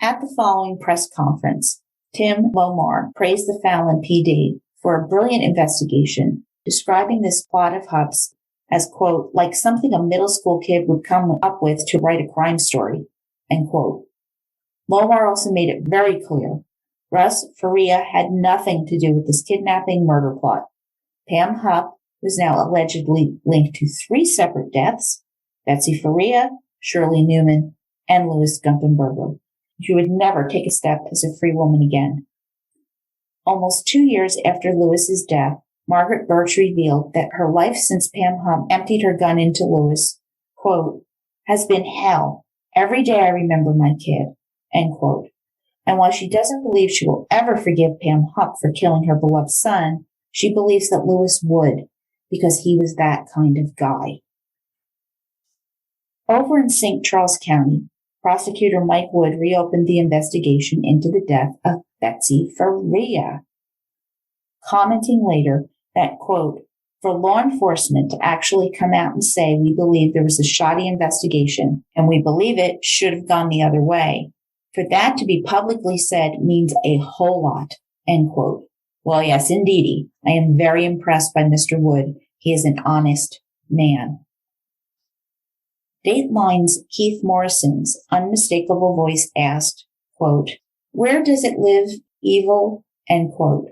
At the following press conference, Tim Lomar praised the Fallon PD for a brilliant investigation, describing this plot of Hupp's as, quote, like something a middle school kid would come up with to write a crime story, end quote. Lomar also made it very clear Russ Faria had nothing to do with this kidnapping murder plot. Pam Hupp was now allegedly linked to 3 separate deaths, Betsy Faria, Shirley Newman, and Louis Gumperberger. She would never take a step as a free woman again. Almost 2 years after Louis's death, Margaret Birch revealed that her life since Pam Hupp emptied her gun into Louis, quote, has been hell. Every day I remember my kid, end quote. And while she doesn't believe she will ever forgive Pam Hupp for killing her beloved son, she believes that Louis would, because he was that kind of guy. Over in St. Charles County, Prosecutor Mike Wood reopened the investigation into the death of Betsy Faria, commenting later that, quote, for law enforcement to actually come out and say we believe there was a shoddy investigation and we believe it should have gone the other way, for that to be publicly said means a whole lot, end quote. Well, yes, indeedy. I am very impressed by Mr. Wood. He is an honest man. Dateline's Keith Morrison's unmistakable voice asked, quote, where does it live, evil, end quote.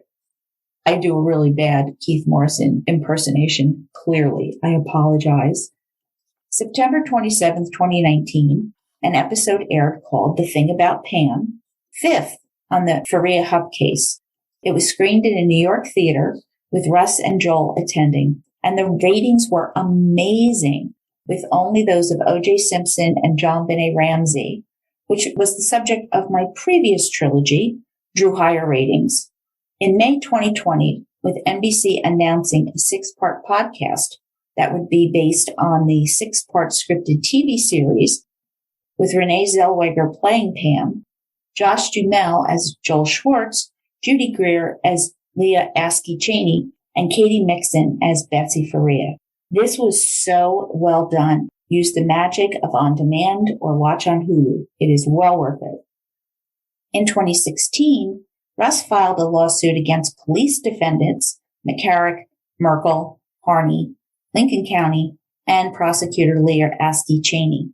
I do a really bad Keith Morrison impersonation, clearly. I apologize. September 27th, 2019, an episode aired called The Thing About Pam, 5th on the Faria Hupp case. It was screened in a New York theater with Russ and Joel attending, and the ratings were amazing, with only those of O.J. Simpson and John Benet Ramsey, which was the subject of my previous trilogy, drew higher ratings. In May 2020, with NBC announcing a 6-part podcast that would be based on the 6-part scripted TV series, with Renee Zellweger playing Pam, Josh Duhamel as Joel Schwartz, Judy Greer as Leah Askey-Cheney, and Katie Mixon as Betsy Faria. This was so well done. Use the magic of on demand or watch on Hulu. It is well worth it. In 2016, Russ filed a lawsuit against police defendants McCarrick, Merkel, Harney, Lincoln County, and prosecutor Leah Askey-Cheney.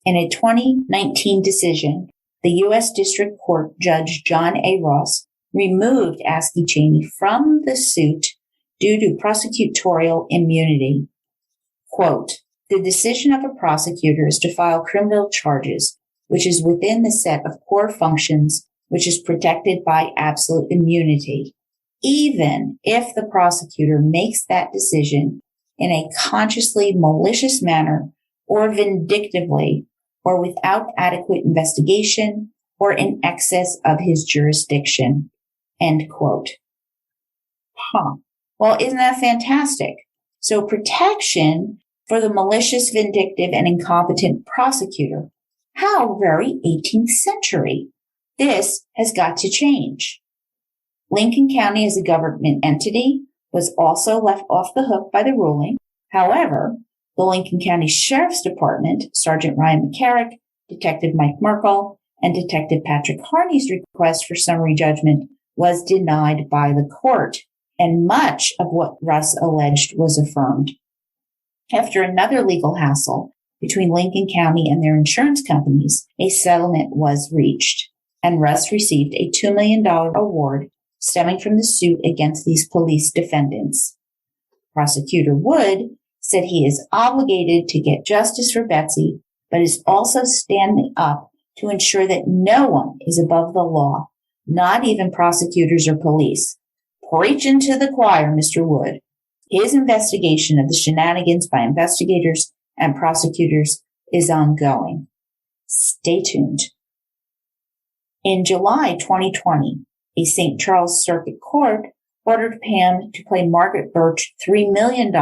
In a 2019 decision, the U.S. District Court Judge John A. Ross removed Askey-Cheney from the suit due to prosecutorial immunity. Quote, the decision of a prosecutor is to file criminal charges, which is within the set of core functions which is protected by absolute immunity, even if the prosecutor makes that decision in a consciously malicious manner or vindictively or without adequate investigation or in excess of his jurisdiction, end quote. Well, isn't that fantastic? So protection for the malicious, vindictive, and incompetent prosecutor. How very 18th century. This has got to change. Lincoln County as a government entity was also left off the hook by the ruling. However, the Lincoln County Sheriff's Department, Sergeant Ryan McCarrick, Detective Mike Merkel, and Detective Patrick Harney's request for summary judgment was denied by the court, and much of what Russ alleged was affirmed. After another legal hassle between Lincoln County and their insurance companies, a settlement was reached, and Russ received a $2 million award stemming from the suit against these police defendants. Prosecutor Wood said he is obligated to get justice for Betsy, but is also standing up to ensure that no one is above the law, not even prosecutors or police. Preaching to the choir, Mr. Wood. His investigation of the shenanigans by investigators and prosecutors is ongoing. Stay tuned. In July 2020, a St. Charles Circuit Court ordered Pam to pay Margaret Birch $3 million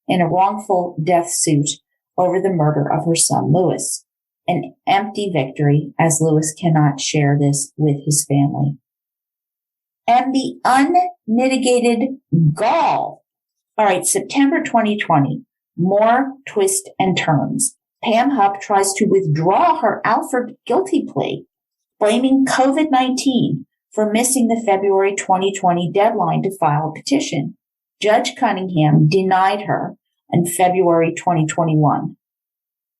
in a wrongful death suit over the murder of her son, Louis. An empty victory, as Louis cannot share this with his family. And the unmitigated gall. All right, September 2020, more twists and turns. Pam Hupp tries to withdraw her Alford guilty plea, blaming COVID-19 for missing the February 2020 deadline to file a petition. Judge Cunningham denied her in February 2021.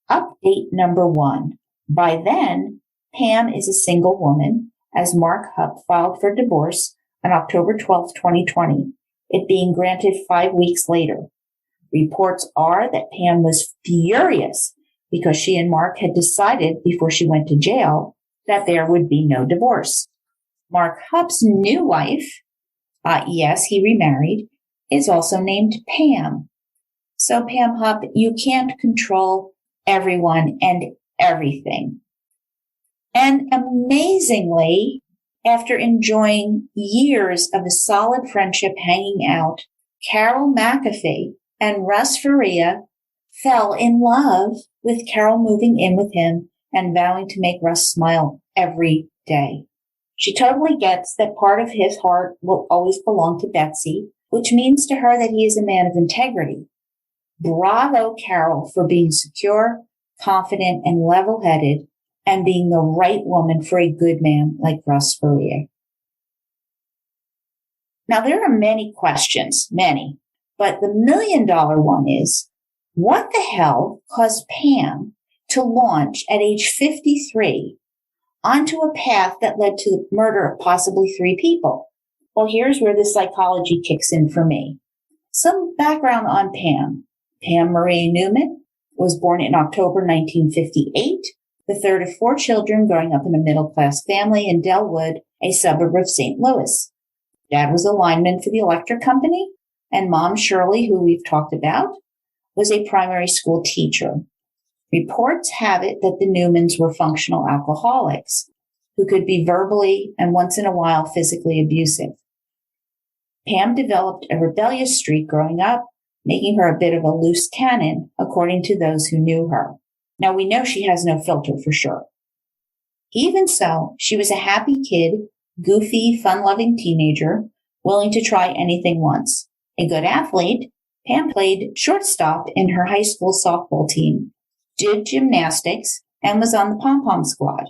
Update number 1. By then, Pam is a single woman, as Mark Hupp filed for divorce on October 12, 2020, it being granted 5 weeks later. Reports are that Pam was furious because she and Mark had decided before she went to jail that there would be no divorce. Mark Hupp's new wife, yes, he remarried, is also named Pam. So Pam Hupp, you can't control everyone and everything. And amazingly, after enjoying years of a solid friendship hanging out, Carol McAfee and Russ Faria fell in love, with Carol moving in with him and vowing to make Russ smile every day. She totally gets that part of his heart will always belong to Betsy, which means to her that he is a man of integrity. Bravo, Carol, for being secure, confident, and level-headed, and being the right woman for a good man like Russ Faria. Now, there are many questions, but the $1 million one is, what the hell caused Pam to launch at age 53 onto a path that led to the murder of possibly 3 people? Well, here's where the psychology kicks in for me. Some background on Pam. Pam Marie Newman was born in October 1958, the third of 4 children growing up in a middle-class family in Delwood, a suburb of St. Louis. Dad was a lineman for the electric company, and Mom Shirley, who we've talked about, was a primary school teacher. Reports have it that the Newmans were functional alcoholics who could be verbally and once in a while physically abusive. Pam developed a rebellious streak growing up, making her a bit of a loose cannon, according to those who knew her. Now, we know she has no filter for sure. Even so, she was a happy kid, goofy, fun-loving teenager, willing to try anything once. A good athlete, Pam played shortstop in her high school softball team, did gymnastics, and was on the pom-pom squad.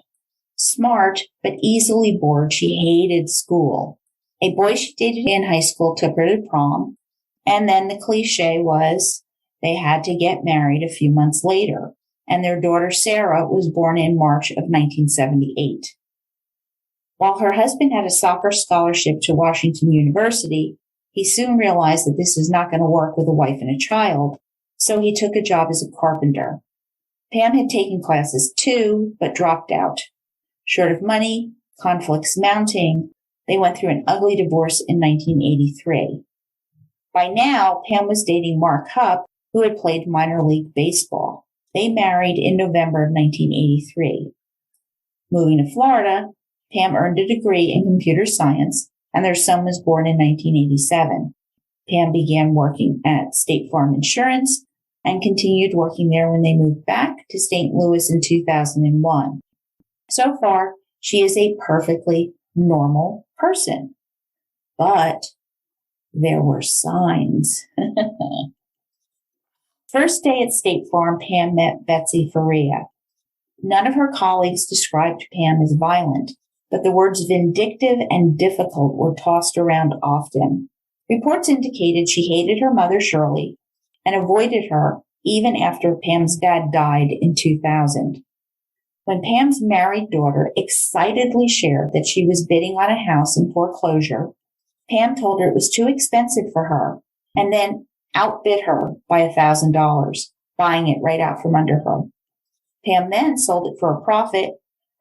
Smart, but easily bored, she hated school. A boy she dated in high school took her to prom, and then the cliche was they had to get married a few months later, and their daughter Sarah was born in March of 1978. While her husband had a soccer scholarship to Washington University, he soon realized that this was not going to work with a wife and a child, so he took a job as a carpenter. Pam had taken classes too, but dropped out. Short of money, conflicts mounting, they went through an ugly divorce in 1983. By now, Pam was dating Mark Hupp, who had played minor league baseball. They married in November of 1983. Moving to Florida, Pam earned a degree in computer science, and their son was born in 1987. Pam began working at State Farm Insurance and continued working there when they moved back to St. Louis in 2001. So far, she is a perfectly normal person. But there were signs. First day at State Farm, Pam met Betsy Faria. None of her colleagues described Pam as violent, but the words vindictive and difficult were tossed around often. Reports indicated she hated her mother, Shirley, and avoided her even after Pam's dad died in 2000. When Pam's married daughter excitedly shared that she was bidding on a house in foreclosure, Pam told her it was too expensive for her and then outbid her by $1,000, buying it right out from under her. Pam then sold it for a profit,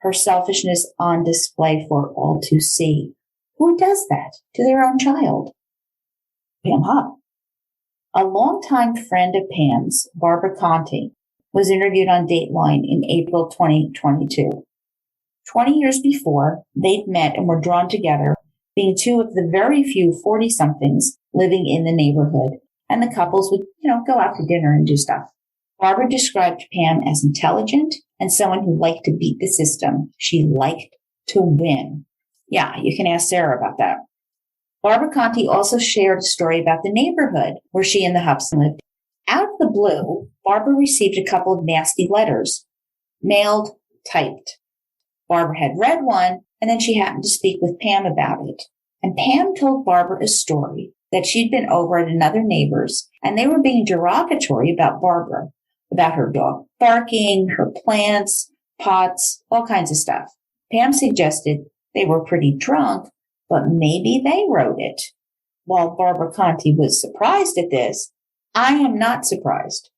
her selfishness on display for all to see. Who does that to their own child? Pam Hupp. A longtime friend of Pam's, Barbara Conti, was interviewed on Dateline in April 2022. 20 years before, they'd met and were drawn together, being two of the very few 40-somethings living in the neighborhood, and the couples would, go out for dinner and do stuff. Barbara described Pam as intelligent and someone who liked to beat the system. She liked to win. Yeah, you can ask Sarah about that. Barbara Conti also shared a story about the neighborhood where she and the Hupps lived. Out of the blue, Barbara received a couple of nasty letters, mailed, typed. Barbara had read one, and then she happened to speak with Pam about it. And Pam told Barbara a story that she'd been over at another neighbor's, and they were being derogatory about Barbara, about her dog barking, her plants, pots, all kinds of stuff. Pam suggested they were pretty drunk, but maybe they wrote it. While Barbara Conti was surprised at this, I am not surprised.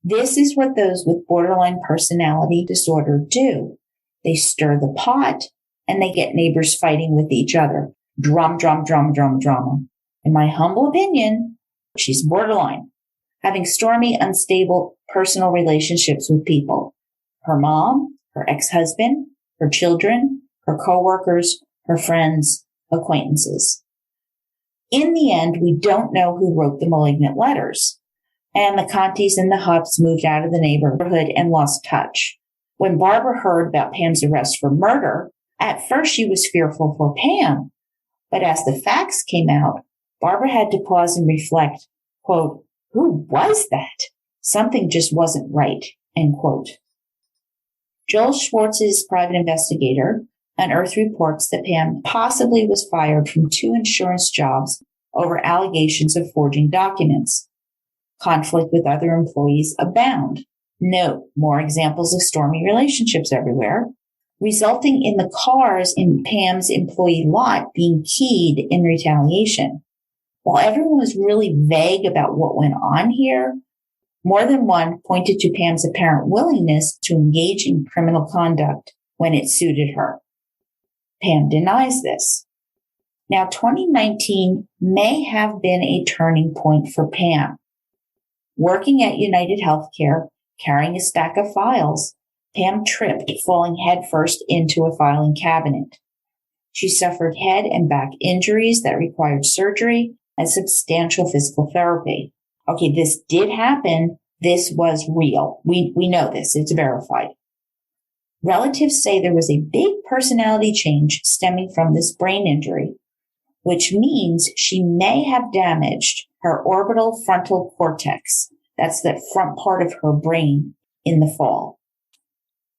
This is what those with borderline personality disorder do. They stir the pot and they get neighbors fighting with each other. Drama. In my humble opinion, she's borderline, having stormy, unstable personal relationships with people. Her mom, her ex-husband, her children, her coworkers, her friends, acquaintances. In the end, we don't know who wrote the malignant letters. And the Contis and the Hupps moved out of the neighborhood and lost touch. When Barbara heard about Pam's arrest for murder, at first she was fearful for Pam. But as the facts came out, Barbara had to pause and reflect, quote, who was that? Something just wasn't right, end quote. Joel Schwartz's private investigator unearthed reports that Pam possibly was fired from 2 insurance jobs over allegations of forging documents. Conflict with other employees abound. Note more examples of stormy relationships everywhere, resulting in the cars in Pam's employee lot being keyed in retaliation. While everyone was really vague about what went on here, more than one pointed to Pam's apparent willingness to engage in criminal conduct when it suited her. Pam denies this. Now, 2019 may have been a turning point for Pam. Working at United Healthcare, carrying a stack of files, Pam tripped, falling headfirst into a filing cabinet. She suffered head and back injuries that required surgery and substantial physical therapy. Okay, this did happen. This was real. We know this. It's verified. Relatives say there was a big personality change stemming from this brain injury, which means she may have damaged her orbital frontal cortex. That's the front part of her brain in the fall.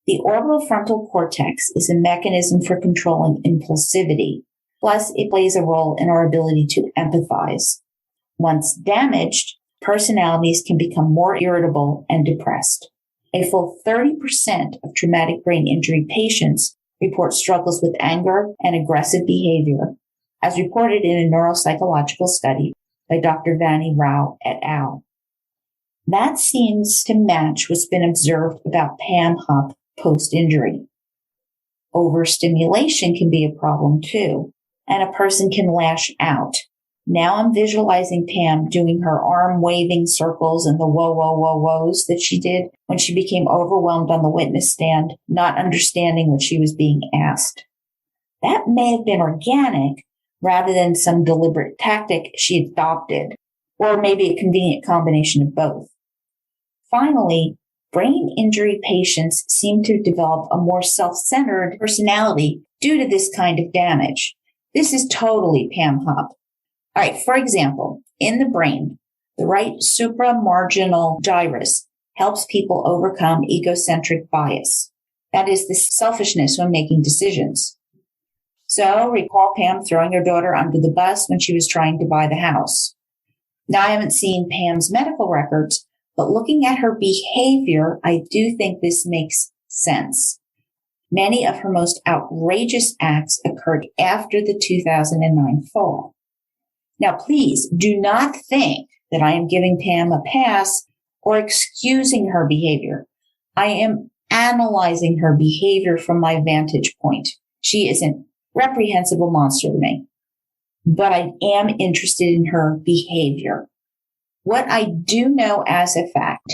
The orbital frontal cortex is a mechanism for controlling impulsivity. Plus, it plays a role in our ability to empathize. Once damaged, personalities can become more irritable and depressed. A full 30% of traumatic brain injury patients report struggles with anger and aggressive behavior, as reported in a neuropsychological study by Dr. Vani Rao et al. That seems to match what's been observed about Pam Hupp post-injury. Overstimulation can be a problem too, and a person can lash out. Now I'm visualizing Pam doing her arm waving circles and the whoas that she did when she became overwhelmed on the witness stand, not understanding what she was being asked. That may have been organic rather than some deliberate tactic she adopted, or maybe a convenient combination of both. Finally, brain injury patients seem to develop a more self-centered personality due to this kind of damage. This is totally Pam Hupp. All right, for example, in the brain, the right supramarginal gyrus helps people overcome egocentric bias. That is the selfishness when making decisions. So recall Pam throwing her daughter under the bus when she was trying to buy the house. Now, I haven't seen Pam's medical records, but looking at her behavior, I do think this makes sense. Many of her most outrageous acts occurred after the 2009 fall. Now, please do not think that I am giving Pam a pass or excusing her behavior. I am analyzing her behavior from my vantage point. She is an reprehensible monster to me, but I am interested in her behavior. What I do know as a fact,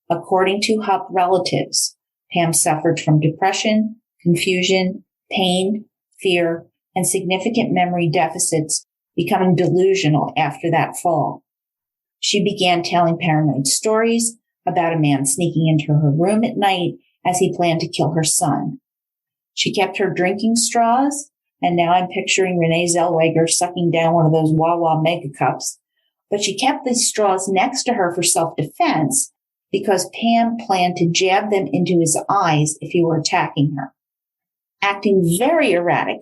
according to Hupp relatives, Pam suffered from depression, confusion, pain, fear, and significant memory deficits, becoming delusional after that fall. She began telling paranoid stories about a man sneaking into her room at night as he planned to kill her son. She kept her drinking straws, and now I'm picturing Renee Zellweger sucking down one of those Wawa mega cups. But she kept these straws next to her for self-defense because Pam planned to jab them into his eyes if he were attacking her. Acting very erratic,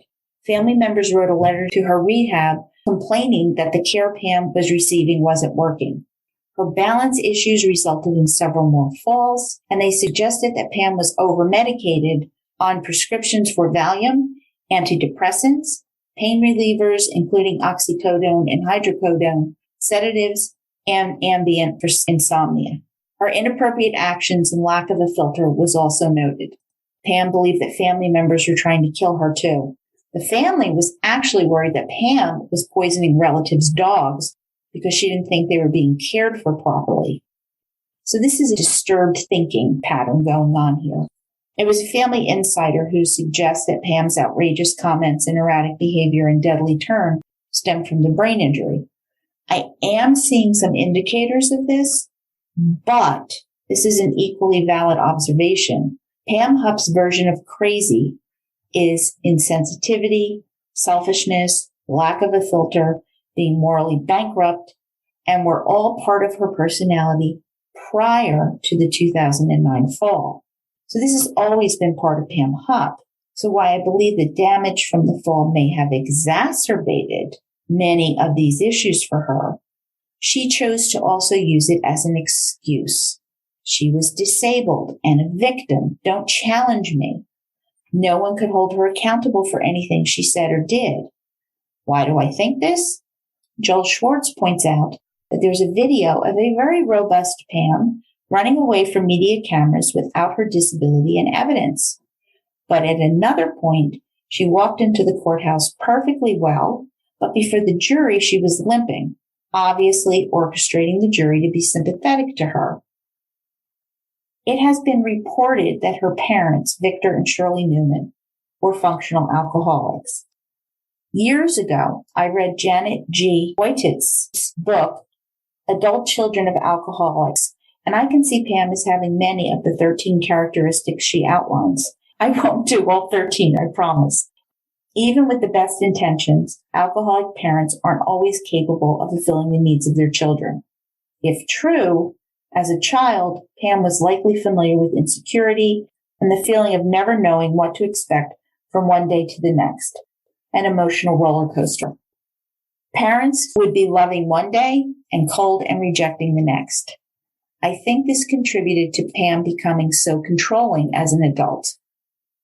family members wrote a letter to her rehab complaining that the care Pam was receiving wasn't working. Her balance issues resulted in several more falls, and they suggested that Pam was over-medicated on prescriptions for Valium, antidepressants, pain relievers, including oxycodone and hydrocodone, sedatives, and Ambien for insomnia. Her inappropriate actions and lack of a filter was also noted. Pam believed that family members were trying to kill her too. The family was actually worried that Pam was poisoning relatives' dogs because she didn't think they were being cared for properly. So this is a disturbed thinking pattern going on here. It was a family insider who suggests that Pam's outrageous comments and erratic behavior and deadly turn stemmed from the brain injury. I am seeing some indicators of this, but this is an equally valid observation. Pam Hupp's version of crazy is insensitivity, selfishness, lack of a filter, being morally bankrupt, and were all part of her personality prior to the 2009 fall. So this has always been part of Pam Hupp. So why I believe the damage from the fall may have exacerbated many of these issues for her, she chose to also use it as an excuse. She was disabled and a victim. Don't challenge me. No one could hold her accountable for anything she said or did. Why do I think this? Joel Schwartz points out that there's a video of a very robust Pam running away from media cameras without her disability and evidence. But at another point, she walked into the courthouse perfectly well, but before the jury, she was limping, obviously orchestrating the jury to be sympathetic to her. It has been reported that her parents, Victor and Shirley Newman, were functional alcoholics. Years ago, I read Janet G. Voititz's book, Adult Children of Alcoholics, and I can see Pam as having many of the 13 characteristics she outlines. I won't do all 13, I promise. Even with the best intentions, alcoholic parents aren't always capable of fulfilling the needs of their children. If true, as a child, Pam was likely familiar with insecurity and the feeling of never knowing what to expect from one day to the next, an emotional roller coaster. Parents would be loving one day and cold and rejecting the next. I think this contributed to Pam becoming so controlling as an adult.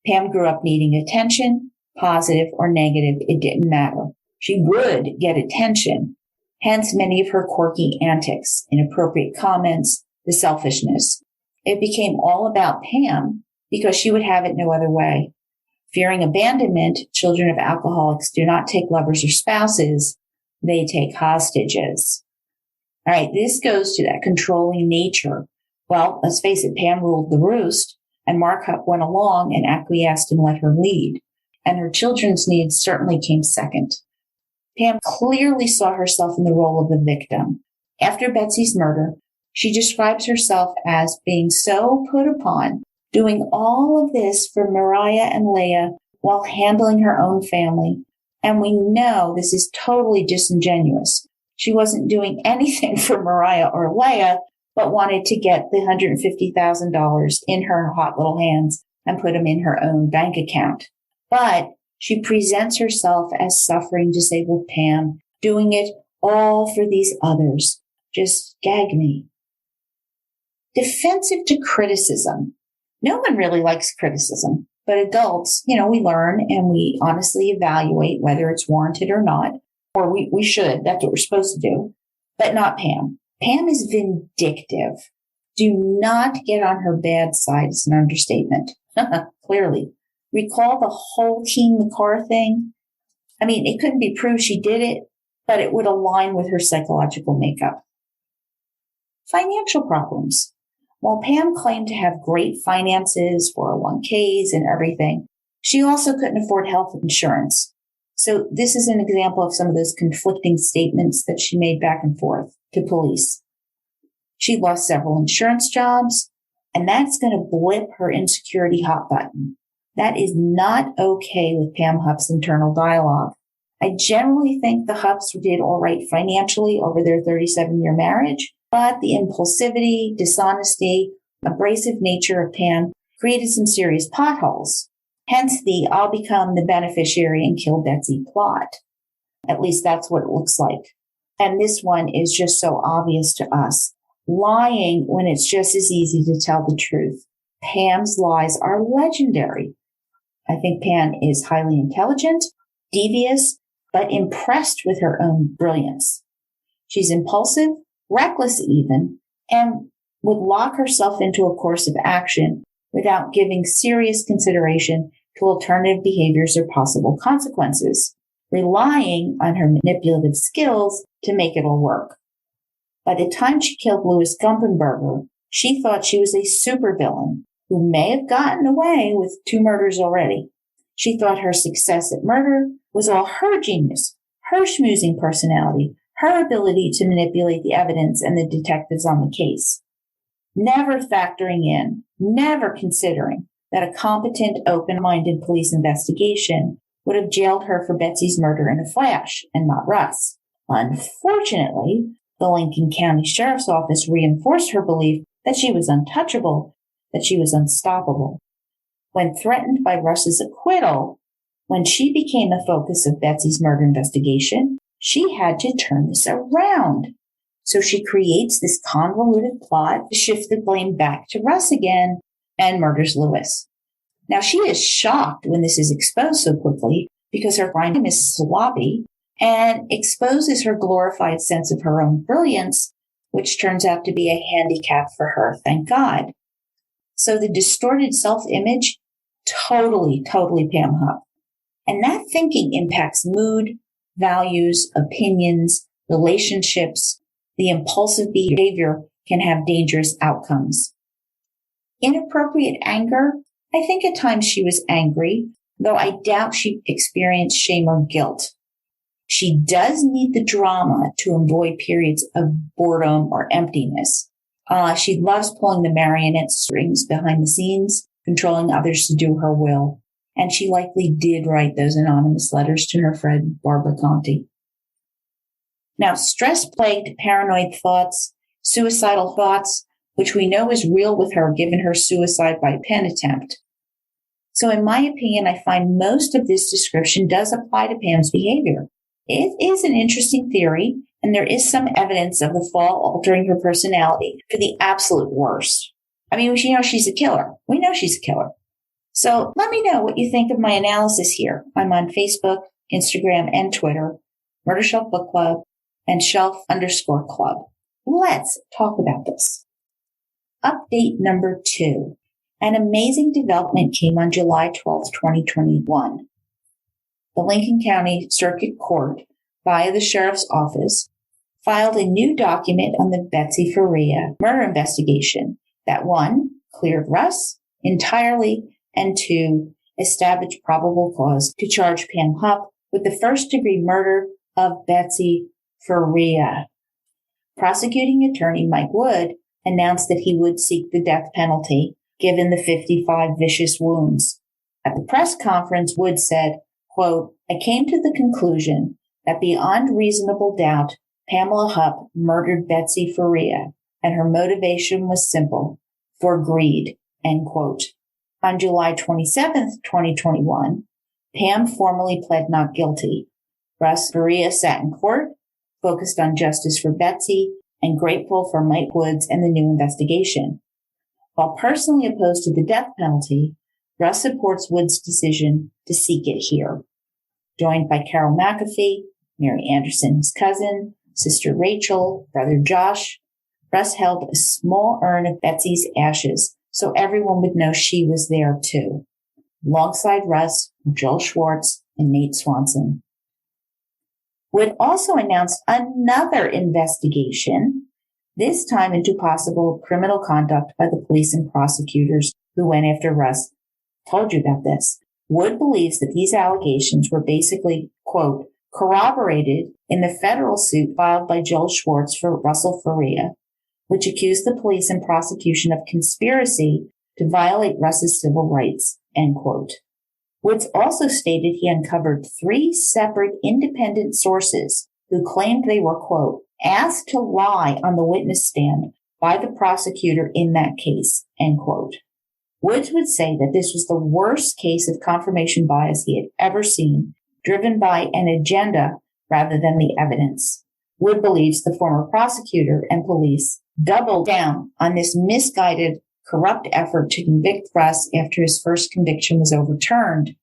Pam grew up needing attention, positive or negative, it didn't matter. She would get attention, hence many of her quirky antics, inappropriate comments, the selfishness. It became all about Pam because she would have it no other way. Fearing abandonment, children of alcoholics do not take lovers or spouses, they take hostages. All right, this goes to that controlling nature. Well, let's face it, Pam ruled the roost, and Mark Hupp went along and acquiesced and let her lead. And her children's needs certainly came second. Pam clearly saw herself in the role of the victim. After Betsy's murder, She describes herself as being so put upon, doing all of this for Mariah and Leah while handling her own family. And we know this is totally disingenuous. She wasn't doing anything for Mariah or Leah, but wanted to get the $150,000 in her hot little hands and put them in her own bank account. But she presents herself as suffering disabled Pam, doing it all for these others. Just gag me. Defensive to criticism. No one really likes criticism, but adults, we learn and we honestly evaluate whether it's warranted or not, or we should. That's what we're supposed to do, but not Pam. Pam is vindictive. Do not get on her bad side. It's an understatement. Clearly. Recall the whole Team McCarr thing? It couldn't be proved she did it, but it would align with her psychological makeup. Financial problems. While Pam claimed to have great finances, 401ks and everything, she also couldn't afford health insurance. So this is an example of some of those conflicting statements that she made back and forth to police. She lost several insurance jobs, and that's going to blip her insecurity hot button. That is not okay with Pam Hupp's internal dialogue. I generally think the Hupps did all right financially over their 37-year marriage, but the impulsivity, dishonesty, abrasive nature of Pam created some serious potholes. Hence the I'll become the beneficiary and kill Betsy plot. At least that's what it looks like. And this one is just so obvious to us. Lying when it's just as easy to tell the truth. Pam's lies are legendary. I think Pam is highly intelligent, devious, but impressed with her own brilliance. She's impulsive, reckless even, and would lock herself into a course of action without giving serious consideration to alternative behaviors or possible consequences, relying on her manipulative skills to make it all work. By the time she killed Louis Gumperberger, she thought she was a supervillain who may have gotten away with 2 murders already. She thought her success at murder was all her genius, her schmoozing personality, her ability to manipulate the evidence and the detectives on the case. Never factoring in, never considering that a competent, open-minded police investigation would have jailed her for Betsy's murder in a flash and not Russ. Unfortunately, the Lincoln County Sheriff's Office reinforced her belief that she was untouchable, that she was unstoppable. When threatened by Russ's acquittal, when she became the focus of Betsy's murder investigation, she had to turn this around. So she creates this convoluted plot to shift the blame back to Russ again and murders Louis. Now, she is shocked when this is exposed so quickly because her crime is sloppy and exposes her glorified sense of her own brilliance, which turns out to be a handicap for her, thank God. So the distorted self-image, totally Pam Hupp. And that thinking impacts mood, values, opinions, relationships. The impulsive behavior can have dangerous outcomes. Inappropriate anger. I think at times she was angry, though I doubt she experienced shame or guilt. She does need the drama to avoid periods of boredom or emptiness. She loves pulling the marionette strings behind the scenes, controlling others to do her will. And she likely did write those anonymous letters to her friend, Barbara Conti. Now, stress-plagued paranoid thoughts, suicidal thoughts, which we know is real with her given her suicide by pen attempt. So in my opinion, I find most of this description does apply to Pam's behavior. It is an interesting theory, and there is some evidence of the fall altering her personality for the absolute worst. She's a killer. We know she's a killer. So let me know what you think of my analysis here. I'm on Facebook, Instagram, and Twitter, Murder Shelf Book Club, and Shelf_Club. Let's talk about this. Update number 2. An amazing development came on July 12, 2021. The Lincoln County Circuit Court, via the Sheriff's Office, filed a new document on the Betsy Faria murder investigation that 1, cleared Russ entirely, and 2, established probable cause to charge Pam Hupp with the first-degree murder of Betsy Faria. Prosecuting attorney Mike Wood announced that he would seek the death penalty, given the 55 vicious wounds. At the press conference, Wood said, quote, "I came to the conclusion that beyond reasonable doubt, Pamela Hupp murdered Betsy Faria, and her motivation was simple, for greed," end quote. On July 27th, 2021, Pam formally pled not guilty. Russ Faria sat in court, focused on justice for Betsy, and grateful for Mike Woods and the new investigation. While personally opposed to the death penalty, Russ supports Woods' decision to seek it here. Joined by Carol McAfee, Mary Anderson's cousin, sister Rachel, brother Josh, Russ held a small urn of Betsy's ashes so everyone would know she was there too. Alongside Russ, Joel Schwartz, and Nate Swanson. Wood also announced another investigation, this time into possible criminal conduct by the police and prosecutors who went after Russ. Told you about this. Wood believes that these allegations were basically, quote, corroborated in the federal suit filed by Joel Schwartz for Russell Faria, which accused the police and prosecution of conspiracy to violate Russ's civil rights, end quote. Woods also stated he uncovered 3 separate independent sources who claimed they were, quote, asked to lie on the witness stand by the prosecutor in that case, end quote. Woods would say that this was the worst case of confirmation bias he had ever seen, driven by an agenda rather than the evidence. Wood believes the former prosecutor and police doubled down on this misguided, corrupt effort to convict Russ after his first conviction was overturned,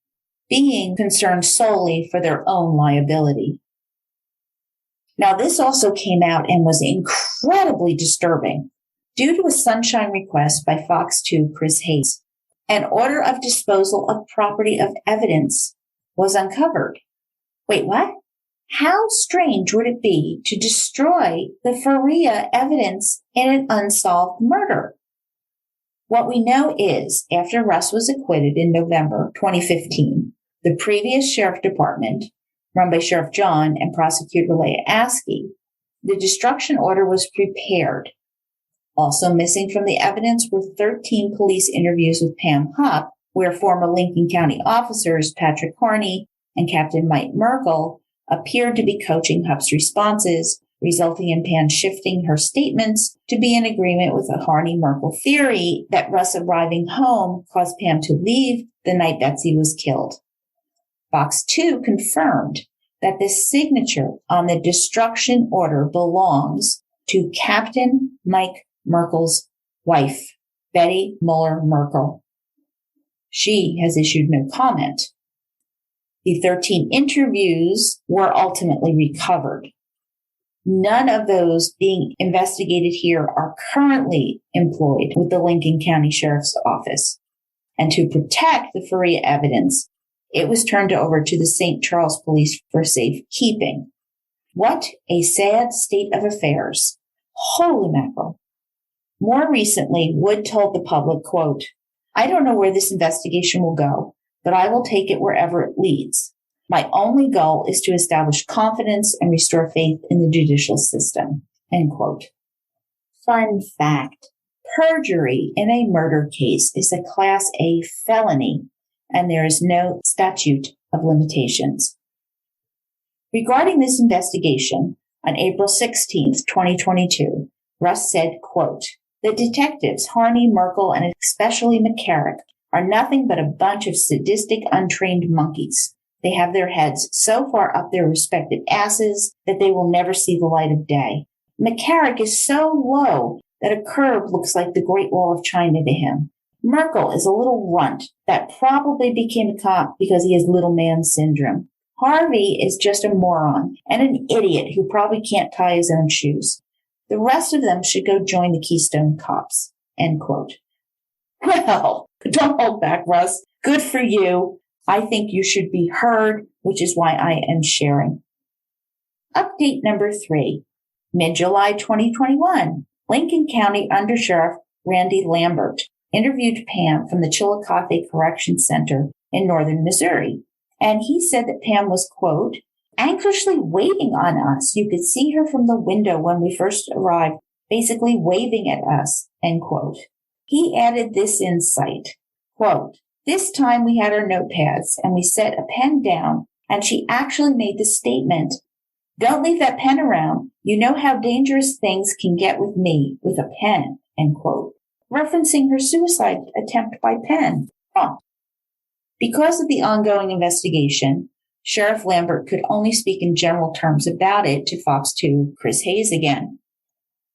being concerned solely for their own liability. Now, this also came out and was incredibly disturbing. Due to a sunshine request by Fox 2 Chris Hayes, an order of disposal of property of evidence was uncovered. Wait, what? How strange would it be to destroy the Faria evidence in an unsolved murder? What we know is, after Russ was acquitted in November 2015, the previous sheriff department, run by Sheriff John and Prosecutor Leah Askey, the destruction order was prepared. Also missing from the evidence were 13 police interviews with Pam Hupp, where former Lincoln County officers Patrick Harney and Captain Mike Merkel appeared to be coaching Hupp's responses, resulting in Pam shifting her statements to be in agreement with the Harney-Merkel theory that Russ arriving home caused Pam to leave the night Betsy was killed. Fox 2 confirmed that the signature on the destruction order belongs to Captain Mike Merkel's wife, Betty Muller Merkel. She has issued no comment. The 13 interviews were ultimately recovered. None of those being investigated here are currently employed with the Lincoln County Sheriff's Office. And to protect the Faria evidence, it was turned over to the St. Charles Police for safekeeping. What a sad state of affairs. Holy mackerel. More recently, Wood told the public, quote, "I don't know where this investigation will go, but I will take it wherever it leads. My only goal is to establish confidence and restore faith in the judicial system," end quote. Fun fact, perjury in a murder case is a Class A felony, and there is no statute of limitations. Regarding this investigation, on April 16th, 2022, Russ said, quote, "The detectives, Harney, Merkel, and especially McCarrick, are nothing but a bunch of sadistic, untrained monkeys. They have their heads so far up their respective asses that they will never see the light of day. McCarrick is so low that a curb looks like the Great Wall of China to him. Merkel is a little runt that probably became a cop because he has little man syndrome. Harvey is just a moron and an idiot who probably can't tie his own shoes. The rest of them should go join the Keystone Cops," end quote. Well, don't hold back, Russ. Good for you. I think you should be heard, which is why I am sharing. Update number 3. Mid-July 2021, Lincoln County Undersheriff Randy Lambert interviewed Pam from the Chillicothe Correction Center in northern Missouri. And he said that Pam was, quote, "anxiously waiting on us. You could see her from the window when we first arrived, basically waving at us, end quote. He added this insight, quote, this time we had our notepads and we set a pen down and she actually made the statement, don't leave that pen around. You know how dangerous things can get with me with a pen, end quote, referencing her suicide attempt by pen. Because of the ongoing investigation, Sheriff Lambert could only speak in general terms about it to Fox 2 Chris Hayes again.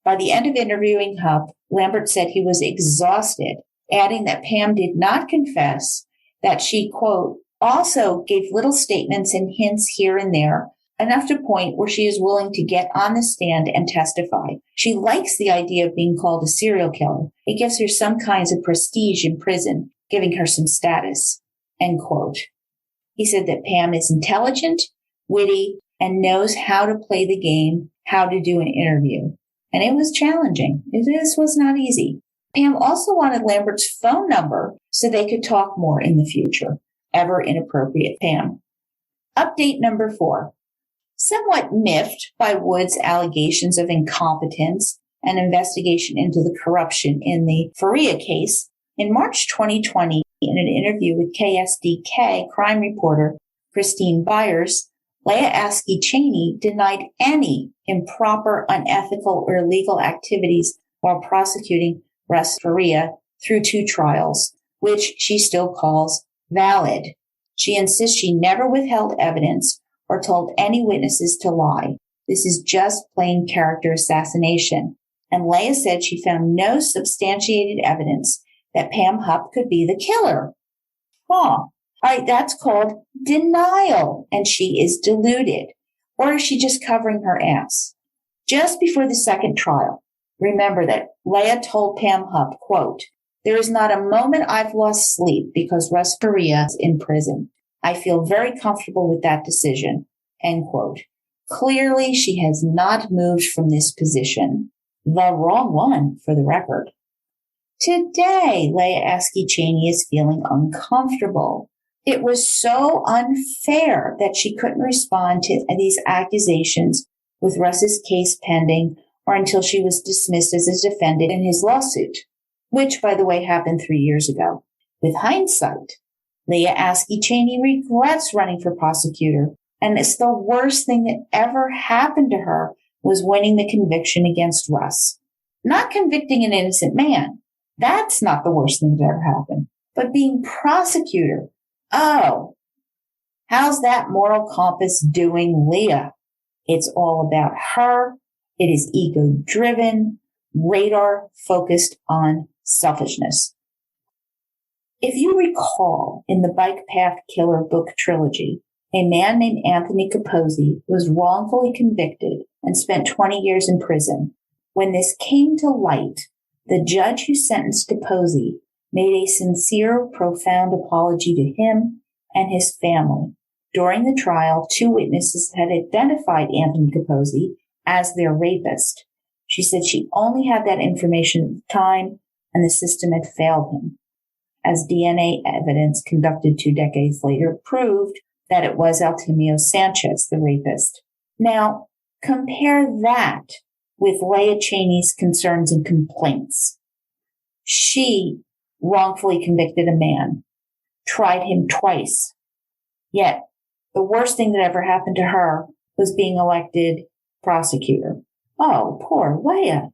By the end of interviewing Hupp, Lambert said he was exhausted, adding that Pam did not confess, that she, quote, also gave little statements and hints here and there, enough to point where she is willing to get on the stand and testify. She likes the idea of being called a serial killer. It gives her some kinds of prestige in prison, giving her some status, end quote. He said that Pam is intelligent, witty, and knows how to play the game, how to do an interview. And it was challenging. This was not easy. Pam also wanted Lambert's phone number so they could talk more in the future. Ever inappropriate Pam. Update number 4. Somewhat miffed by Wood's allegations of incompetence and investigation into the corruption in the Faria case, in March 2020, in an interview with KSDK crime reporter Christine Byers, Leah Askey Cheney denied any improper, unethical, or illegal activities while prosecuting Russ Faria through 2 trials, which she still calls valid. She insists she never withheld evidence or told any witnesses to lie. This is just plain character assassination. And Leah said she found no substantiated evidence that Pam Hupp could be the killer. All right, that's called denial, and she is deluded. Or is she just covering her ass? Just before the second trial, remember that Leah told Pam Hupp, quote, there is not a moment I've lost sleep because Russ Faria is in prison. I feel very comfortable with that decision, end quote. Clearly, she has not moved from this position. The wrong one, for the record. Today, Leah Askey Cheney is feeling uncomfortable. It was so unfair that she couldn't respond to these accusations with Russ's case pending or until she was dismissed as a defendant in his lawsuit, which, by the way, happened 3 years ago. With hindsight, Leah Askey Cheney regrets running for prosecutor, and it's the worst thing that ever happened to her was winning the conviction against Russ. Not convicting an innocent man. That's not the worst thing that ever happened. But being prosecutor, oh, how's that moral compass doing, Leah? It's all about her. It is ego-driven, radar-focused on selfishness. If you recall, in the Bike Path Killer book trilogy, a man named Anthony Capozzi was wrongfully convicted and spent 20 years in prison. When this came to light, the judge who sentenced Capozzi made a sincere, profound apology to him and his family. During the trial, 2 witnesses had identified Anthony Capozzi as their rapist. She said she only had that information at the time, and the system had failed him, as DNA evidence conducted 2 decades later proved that it was Altimio Sanchez, the rapist. Now, compare that with Leah Cheney's concerns and complaints. She wrongfully convicted a man, tried him twice, yet the worst thing that ever happened to her was being elected prosecutor. Oh, poor Leah.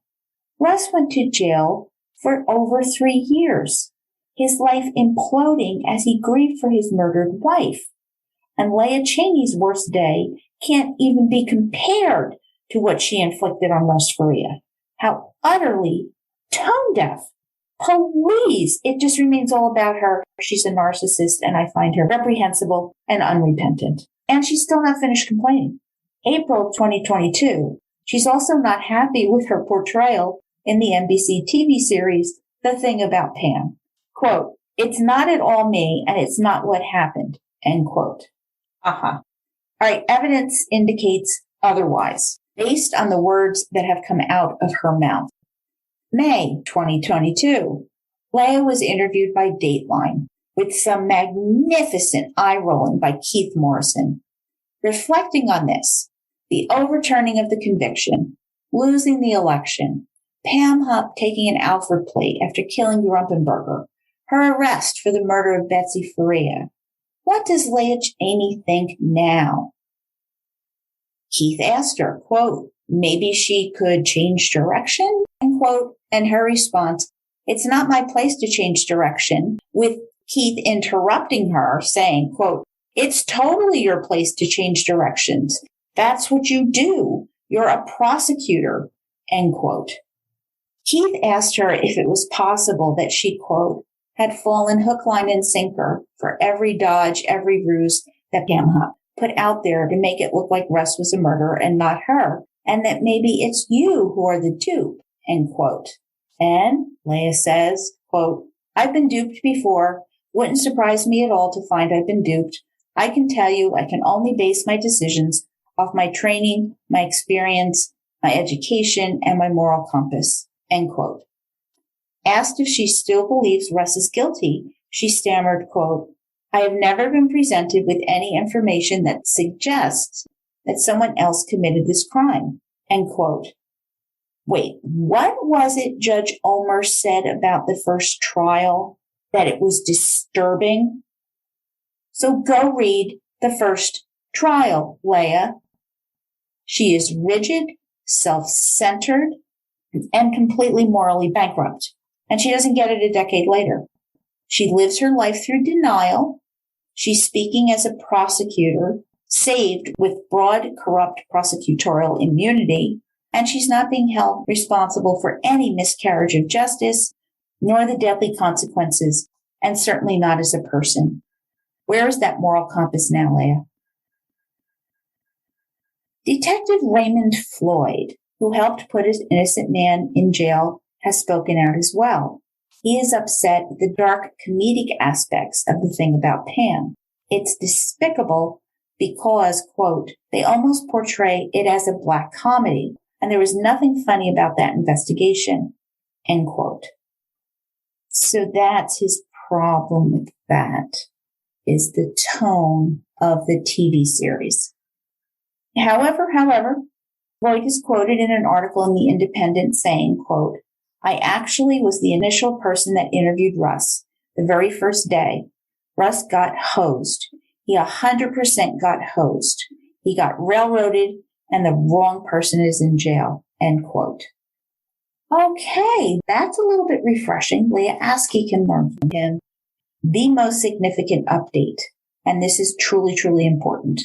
Russ went to jail for over 3 years, his life imploding as he grieved for his murdered wife. And Leah Cheney's worst day can't even be compared to what she inflicted on Russ Faria. How utterly tone-deaf. Please, it just remains all about her. She's a narcissist, and I find her reprehensible and unrepentant. And she's still not finished complaining. April 2022, she's also not happy with her portrayal in the NBC TV series, The Thing About Pam. Quote, it's not at all me, and it's not what happened, end quote. All right, evidence indicates otherwise, based on the words that have come out of her mouth. May 2022, Leah was interviewed by Dateline with some magnificent eye-rolling by Keith Morrison. Reflecting on this, the overturning of the conviction, losing the election, Pam Hupp taking an Alfred plate after killing Gumperberger, her arrest for the murder of Betsy Faria. What does Leah Cheney think now? Keith asked her, quote, maybe she could change direction, end quote, and her response, it's not my place to change direction, with Keith interrupting her, saying, quote, it's totally your place to change directions. That's what you do. You're a prosecutor, end quote. Keith asked her if it was possible that she, quote, had fallen hook, line, and sinker for every dodge, every ruse that Pam Hupp put out there to make it look like Russ was a murderer and not her, and that maybe it's you who are the dupe, end quote. And Leah says, quote, I've been duped before. Wouldn't surprise me at all to find I've been duped. I can tell you I can only base my decisions off my training, my experience, my education, and my moral compass, end quote. Asked if she still believes Russ is guilty, she stammered, quote, I have never been presented with any information that suggests that someone else committed this crime, end quote. Wait, what was it Judge Ulmer said about the first trial? That it was disturbing? So go read the first trial, Leah. She is rigid, self-centered, and completely morally bankrupt. And she doesn't get it a decade later. She lives her life through denial. She's speaking as a prosecutor, saved with broad, corrupt prosecutorial immunity, and she's not being held responsible for any miscarriage of justice, nor the deadly consequences, and certainly not as a person. Where is that moral compass now, Leah? Detective Raymond Floyd, who helped put an innocent man in jail, has spoken out as well. He is upset at the dark comedic aspects of the thing about Pam. It's despicable because, quote, they almost portray it as a black comedy, and there was nothing funny about that investigation, end quote. So that's his problem with that, is the tone of the TV series. However, Floyd is quoted in an article in The Independent saying, quote, I actually was the initial person that interviewed Russ the very first day. Russ got hosed. He 100% got hosed. He got railroaded and the wrong person is in jail, end quote. Okay, that's a little bit refreshing. Leah Askey can learn from him. The most significant update, and this is truly, truly important.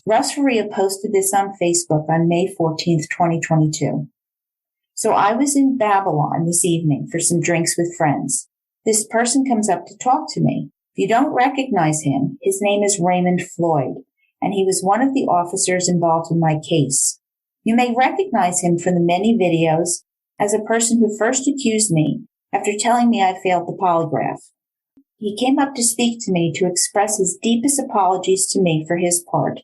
Russ Faria posted this on Facebook on May 14th, 2022. So I was in Babylon this evening for some drinks with friends. This person comes up to talk to me. If you don't recognize him, his name is Raymond Floyd, and he was one of the officers involved in my case. You may recognize him from the many videos as a person who first accused me after telling me I failed the polygraph. He came up to speak to me to express his deepest apologies to me for his part.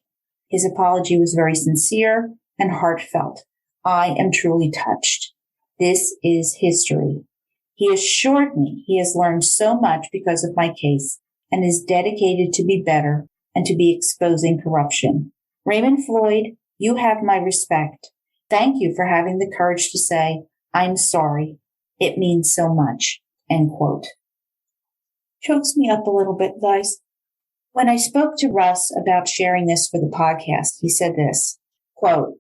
His apology was very sincere and heartfelt. I am truly touched. This is history. He assured me he has learned so much because of my case and is dedicated to be better and to be exposing corruption. Raymond Floyd, you have my respect. Thank you for having the courage to say, I'm sorry. It means so much, end quote. Chokes me up a little bit, guys. When I spoke to Russ about sharing this for the podcast, he said this, quote,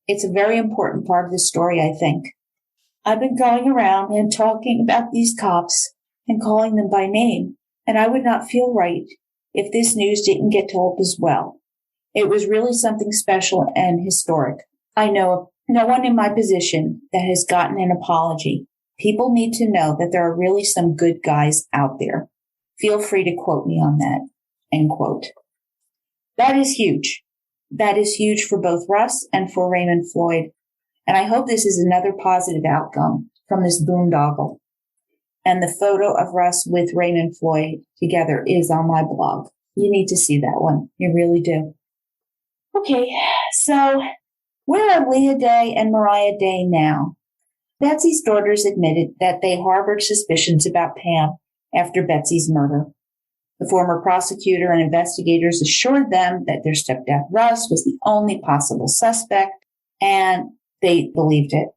it's a very important part of the story, I think. I've been going around and talking about these cops and calling them by name, and I would not feel right if this news didn't get told as well. It was really something special and historic. I know of no one in my position that has gotten an apology. People need to know that there are really some good guys out there. Feel free to quote me on that, end quote. That is huge. That is huge for both Russ and for Raymond Floyd. And I hope this is another positive outcome from this boondoggle. And the photo of Russ with Raymond Floyd together is on my blog. You need to see that one. You really do. Okay, so where are Leah Day and Mariah Day now? Betsy's daughters admitted that they harbored suspicions about Pam after Betsy's murder. The former prosecutor and investigators assured them that their stepdad Russ was the only possible suspect, and they believed it.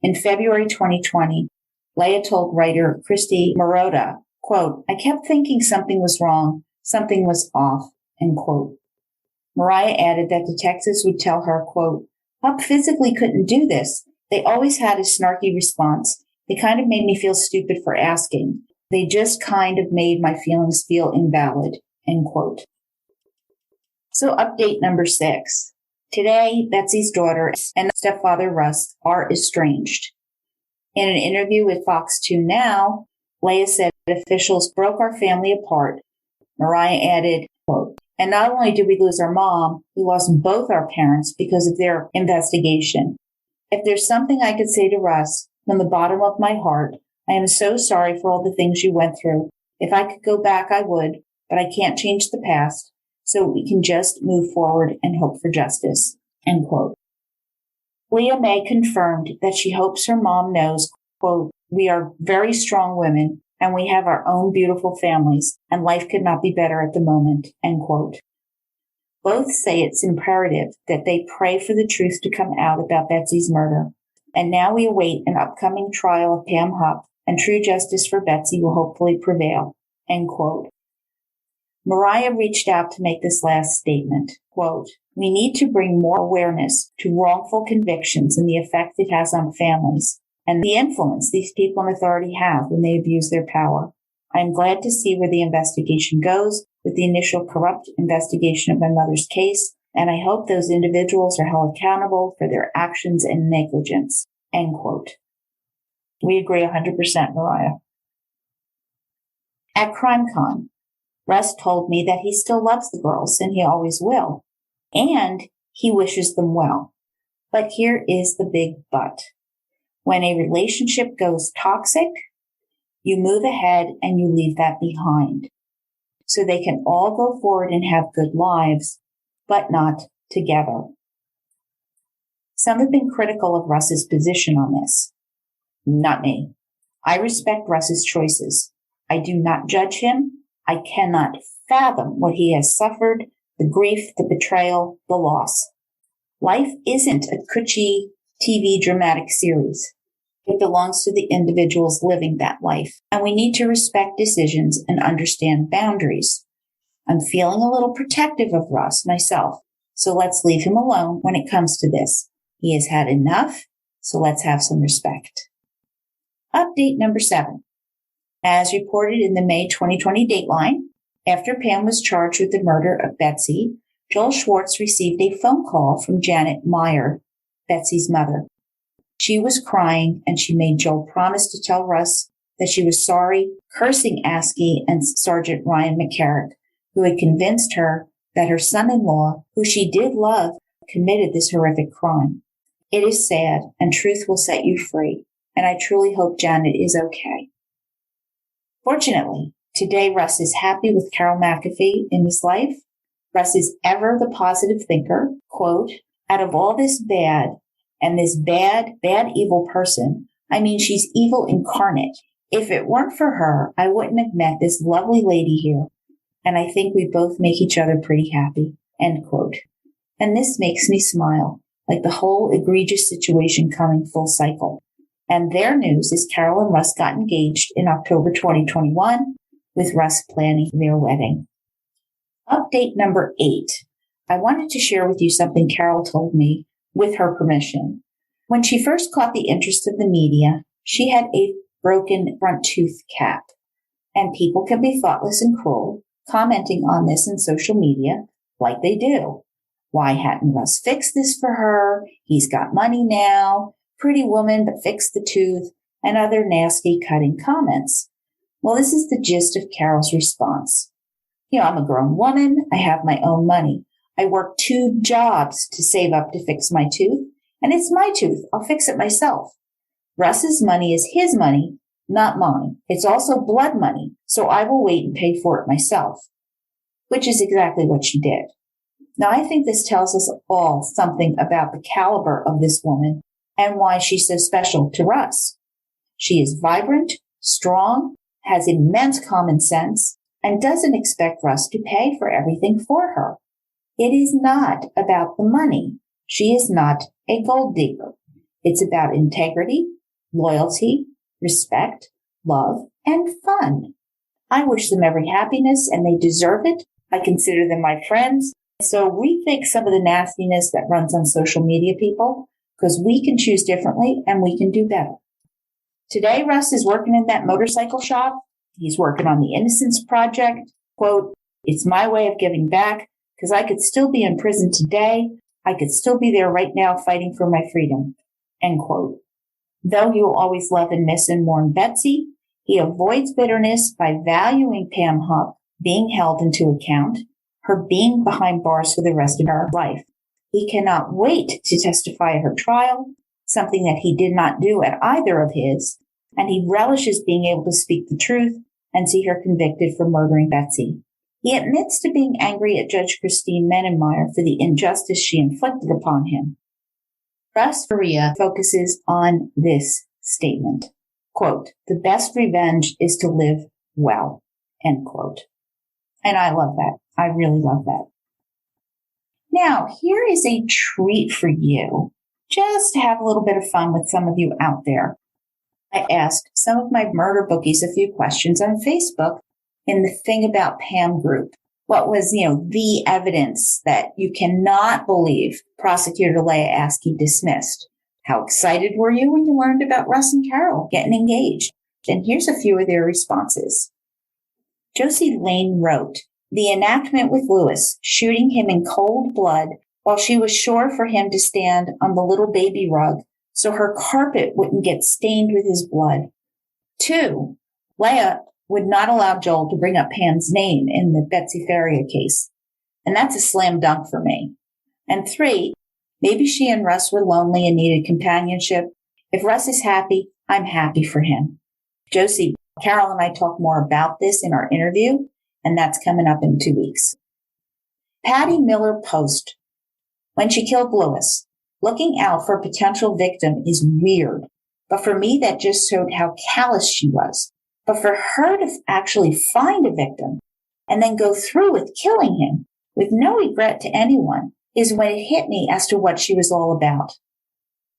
In February 2020, Leah told writer Christy Marotta, quote, "I kept thinking something was wrong, something was off," end quote. Mariah added that detectives would tell her, quote, "Hupp physically couldn't do this. They always had a snarky response. They kind of made me feel stupid for asking. They just kind of made my feelings feel invalid," end quote. So update number 6. Today, Betsy's daughter and stepfather Russ are estranged. In an interview with Fox 2 Now, Leah said officials broke our family apart. Mariah added, quote, "And not only did we lose our mom, we lost both our parents because of their investigation. If there's something I could say to Russ, from the bottom of my heart, I am so sorry for all the things you went through. If I could go back, I would, but I can't change the past, so we can just move forward and hope for justice," end quote. Leah May confirmed that she hopes her mom knows, quote, "We are very strong women and we have our own beautiful families and life could not be better at the moment," end quote. Both say it's imperative that they pray for the truth to come out about Betsy's murder. And now we await an upcoming trial of Pam Hupp, and true justice for Betsy will hopefully prevail, end quote. Mariah reached out to make this last statement, quote, "We need to bring more awareness to wrongful convictions and the effect it has on families and the influence these people in authority have when they abuse their power. I am glad to see where the investigation goes with the initial corrupt investigation of my mother's case, and I hope those individuals are held accountable for their actions and negligence," end quote. We agree 100%, Mariah. At CrimeCon, Russ told me that he still loves the girls and he always will, and he wishes them well. But here is the big but. When a relationship goes toxic, you move ahead and you leave that behind, so they can all go forward and have good lives, but not together. Some have been critical of Russ's position on this. Not me. I respect Russ's choices. I do not judge him. I cannot fathom what he has suffered, the grief, the betrayal, the loss. Life isn't a cushy TV dramatic series. It belongs to the individuals living that life, and we need to respect decisions and understand boundaries. I'm feeling a little protective of Russ myself, so let's leave him alone when it comes to this. He has had enough, so let's have some respect. Update number 7. As reported in the May 2020 Dateline, after Pam was charged with the murder of Betsy, Joel Schwartz received a phone call from Janet Meyer, Betsy's mother. She was crying, and she made Joel promise to tell Russ that she was sorry, cursing Askey and Sergeant Ryan McCarrick, who had convinced her that her son-in-law, who she did love, committed this horrific crime. It is sad, and truth will set you free, and I truly hope Janet is okay. Fortunately, today Russ is happy with Carol McAfee in his life. Russ is ever the positive thinker, quote, "Out of all this bad, and this bad, evil person, I mean, she's evil incarnate. If it weren't for her, I wouldn't have met this lovely lady here. And I think we both make each other pretty happy," end quote. And this makes me smile, like the whole egregious situation coming full cycle. And their news is Carol and Russ got engaged in October 2021, with Russ planning their wedding. Update number 8. I wanted to share with you something Carol told me with her permission. When she first caught the interest of the media, she had a broken front tooth cap. And people can be thoughtless and cruel, commenting on this in social media like they do. Why hadn't Russ fixed this for her? He's got money now. Pretty woman, but fix the tooth, and other nasty cutting comments. Well, this is the gist of Carol's response. I'm a grown woman. I have my own money. I work 2 jobs to save up to fix my tooth, and it's my tooth. I'll fix it myself. Russ's money is his money, not mine. It's also blood money, so I will wait and pay for it myself, which is exactly what she did. Now, I think this tells us all something about the caliber of this woman and why she's so special to Russ. She is vibrant, strong, has immense common sense, and doesn't expect Russ to pay for everything for her. It is not about the money. She is not a gold digger. It's about integrity, loyalty, respect, love, and fun. I wish them every happiness, and they deserve it. I consider them my friends. So rethink some of the nastiness that runs on social media, people, because we can choose differently and we can do better. Today, Russ is working in that motorcycle shop. He's working on the Innocence Project. Quote, "It's my way of giving back because I could still be in prison today. I could still be there right now fighting for my freedom." End quote. Though he will always love and miss and mourn Betsy, he avoids bitterness by valuing Pam Hupp being held into account, her being behind bars for the rest of her life. He cannot wait to testify at her trial, something that he did not do at either of his, and he relishes being able to speak the truth and see her convicted for murdering Betsy. He admits to being angry at Judge Christine Menenmeyer for the injustice she inflicted upon him. Russ Faria focuses on this statement, quote, "The best revenge is to live well," end quote. And I love that. I really love that. Now, here is a treat for you, just to have a little bit of fun with some of you out there. I asked some of my murder bookies a few questions on Facebook in the Thing About Pam group. What was, the evidence that you cannot believe Prosecutor Leah Askey dismissed? How excited were you when you learned about Russ and Carol getting engaged? And here's a few of their responses. Josie Lane wrote, "The enactment with Louis, shooting him in cold blood while she was sure for him to stand on the little baby rug so her carpet wouldn't get stained with his blood. 2, Leah would not allow Joel to bring up Pam's name in the Betsy Faria case. And that's a slam dunk for me. And 3, maybe she and Russ were lonely and needed companionship. If Russ is happy, I'm happy for him." Josie, Carol and I talk more about this in our interview, and that's coming up in 2 weeks. Patty Miller Post, "When she killed Louis, looking out for a potential victim is weird, but for me that just showed how callous she was. But for her to actually find a victim and then go through with killing him with no regret to anyone is when it hit me as to what she was all about.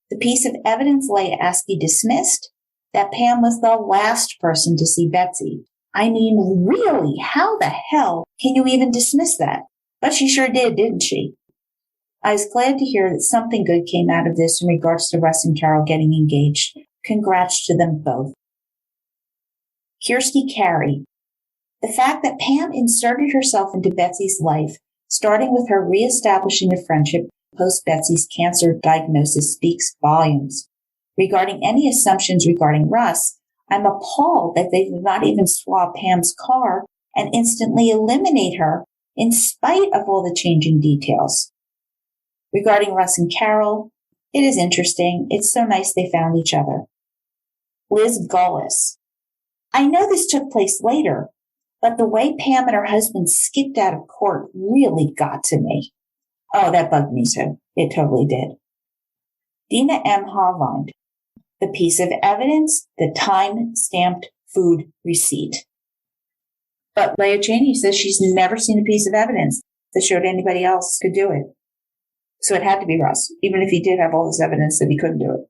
The piece of evidence Leah Askey dismissed, that Pam was the last person to see Betsy. I mean, really, how the hell can you even dismiss that? But she sure did, didn't she? I was glad to hear that something good came out of this in regards to Russ and Carol getting engaged. Congrats to them both. Kirsty Carey, "The fact that Pam inserted herself into Betsy's life, starting with her reestablishing a friendship post Betsy's cancer diagnosis, speaks volumes. Regarding any assumptions regarding Russ, I'm appalled that they did not even swab Pam's car and instantly eliminate her in spite of all the changing details. Regarding Russ and Carol, it is interesting. It's so nice they found each other." Liz Gullis, "I know this took place later, but the way Pam and her husband skipped out of court really got to me." Oh, that bugged me too. It totally did. Dina M. Havind, "The piece of evidence, the time-stamped food receipt." But Leah Cheney says she's never seen a piece of evidence that showed anybody else could do it. So it had to be Russ, even if he did have all this evidence that he couldn't do it.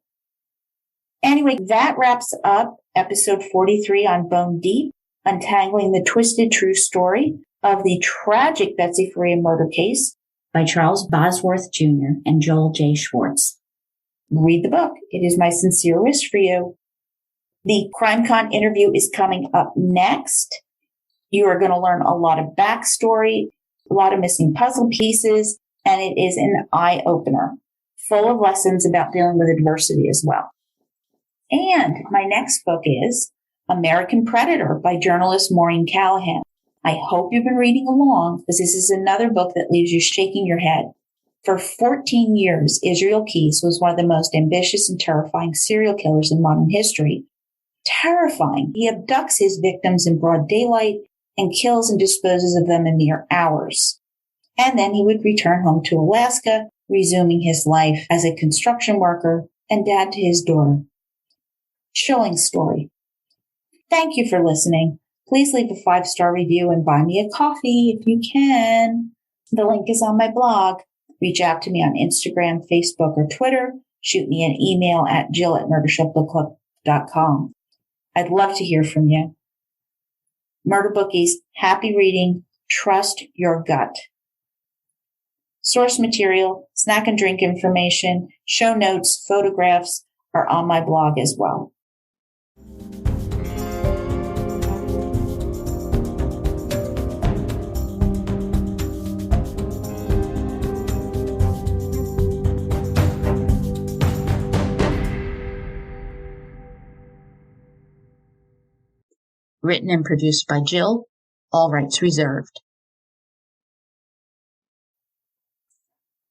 Anyway, that wraps up episode 43 on Bone Deep, untangling the twisted true story of the tragic Betsy Faria murder case by Charles Bosworth Jr. and Joel J. Schwartz. Read the book. It is my sincere wish for you. The CrimeCon interview is coming up next. You are going to learn a lot of backstory, a lot of missing puzzle pieces, and it is an eye-opener, full of lessons about dealing with adversity as well. And my next book is American Predator by journalist Maureen Callahan. I hope you've been reading along, because this is another book that leaves you shaking your head. For 14 years, Israel Keys was one of the most ambitious and terrifying serial killers in modern history. Terrifying. He abducts his victims in broad daylight and kills and disposes of them in mere hours. And then he would return home to Alaska, resuming his life as a construction worker and dad to his daughter. Chilling story. Thank you for listening. Please leave a 5-star review and buy me a coffee if you can. The link is on my blog. Reach out to me on Instagram, Facebook, or Twitter. shoot me an email at jill@murdershelfbookclub.com. I'd love to hear from you. Murder Bookies, happy reading. Trust your gut. Source material, snack and drink information, show notes, photographs are on my blog as well. Written and produced by Jill, all rights reserved.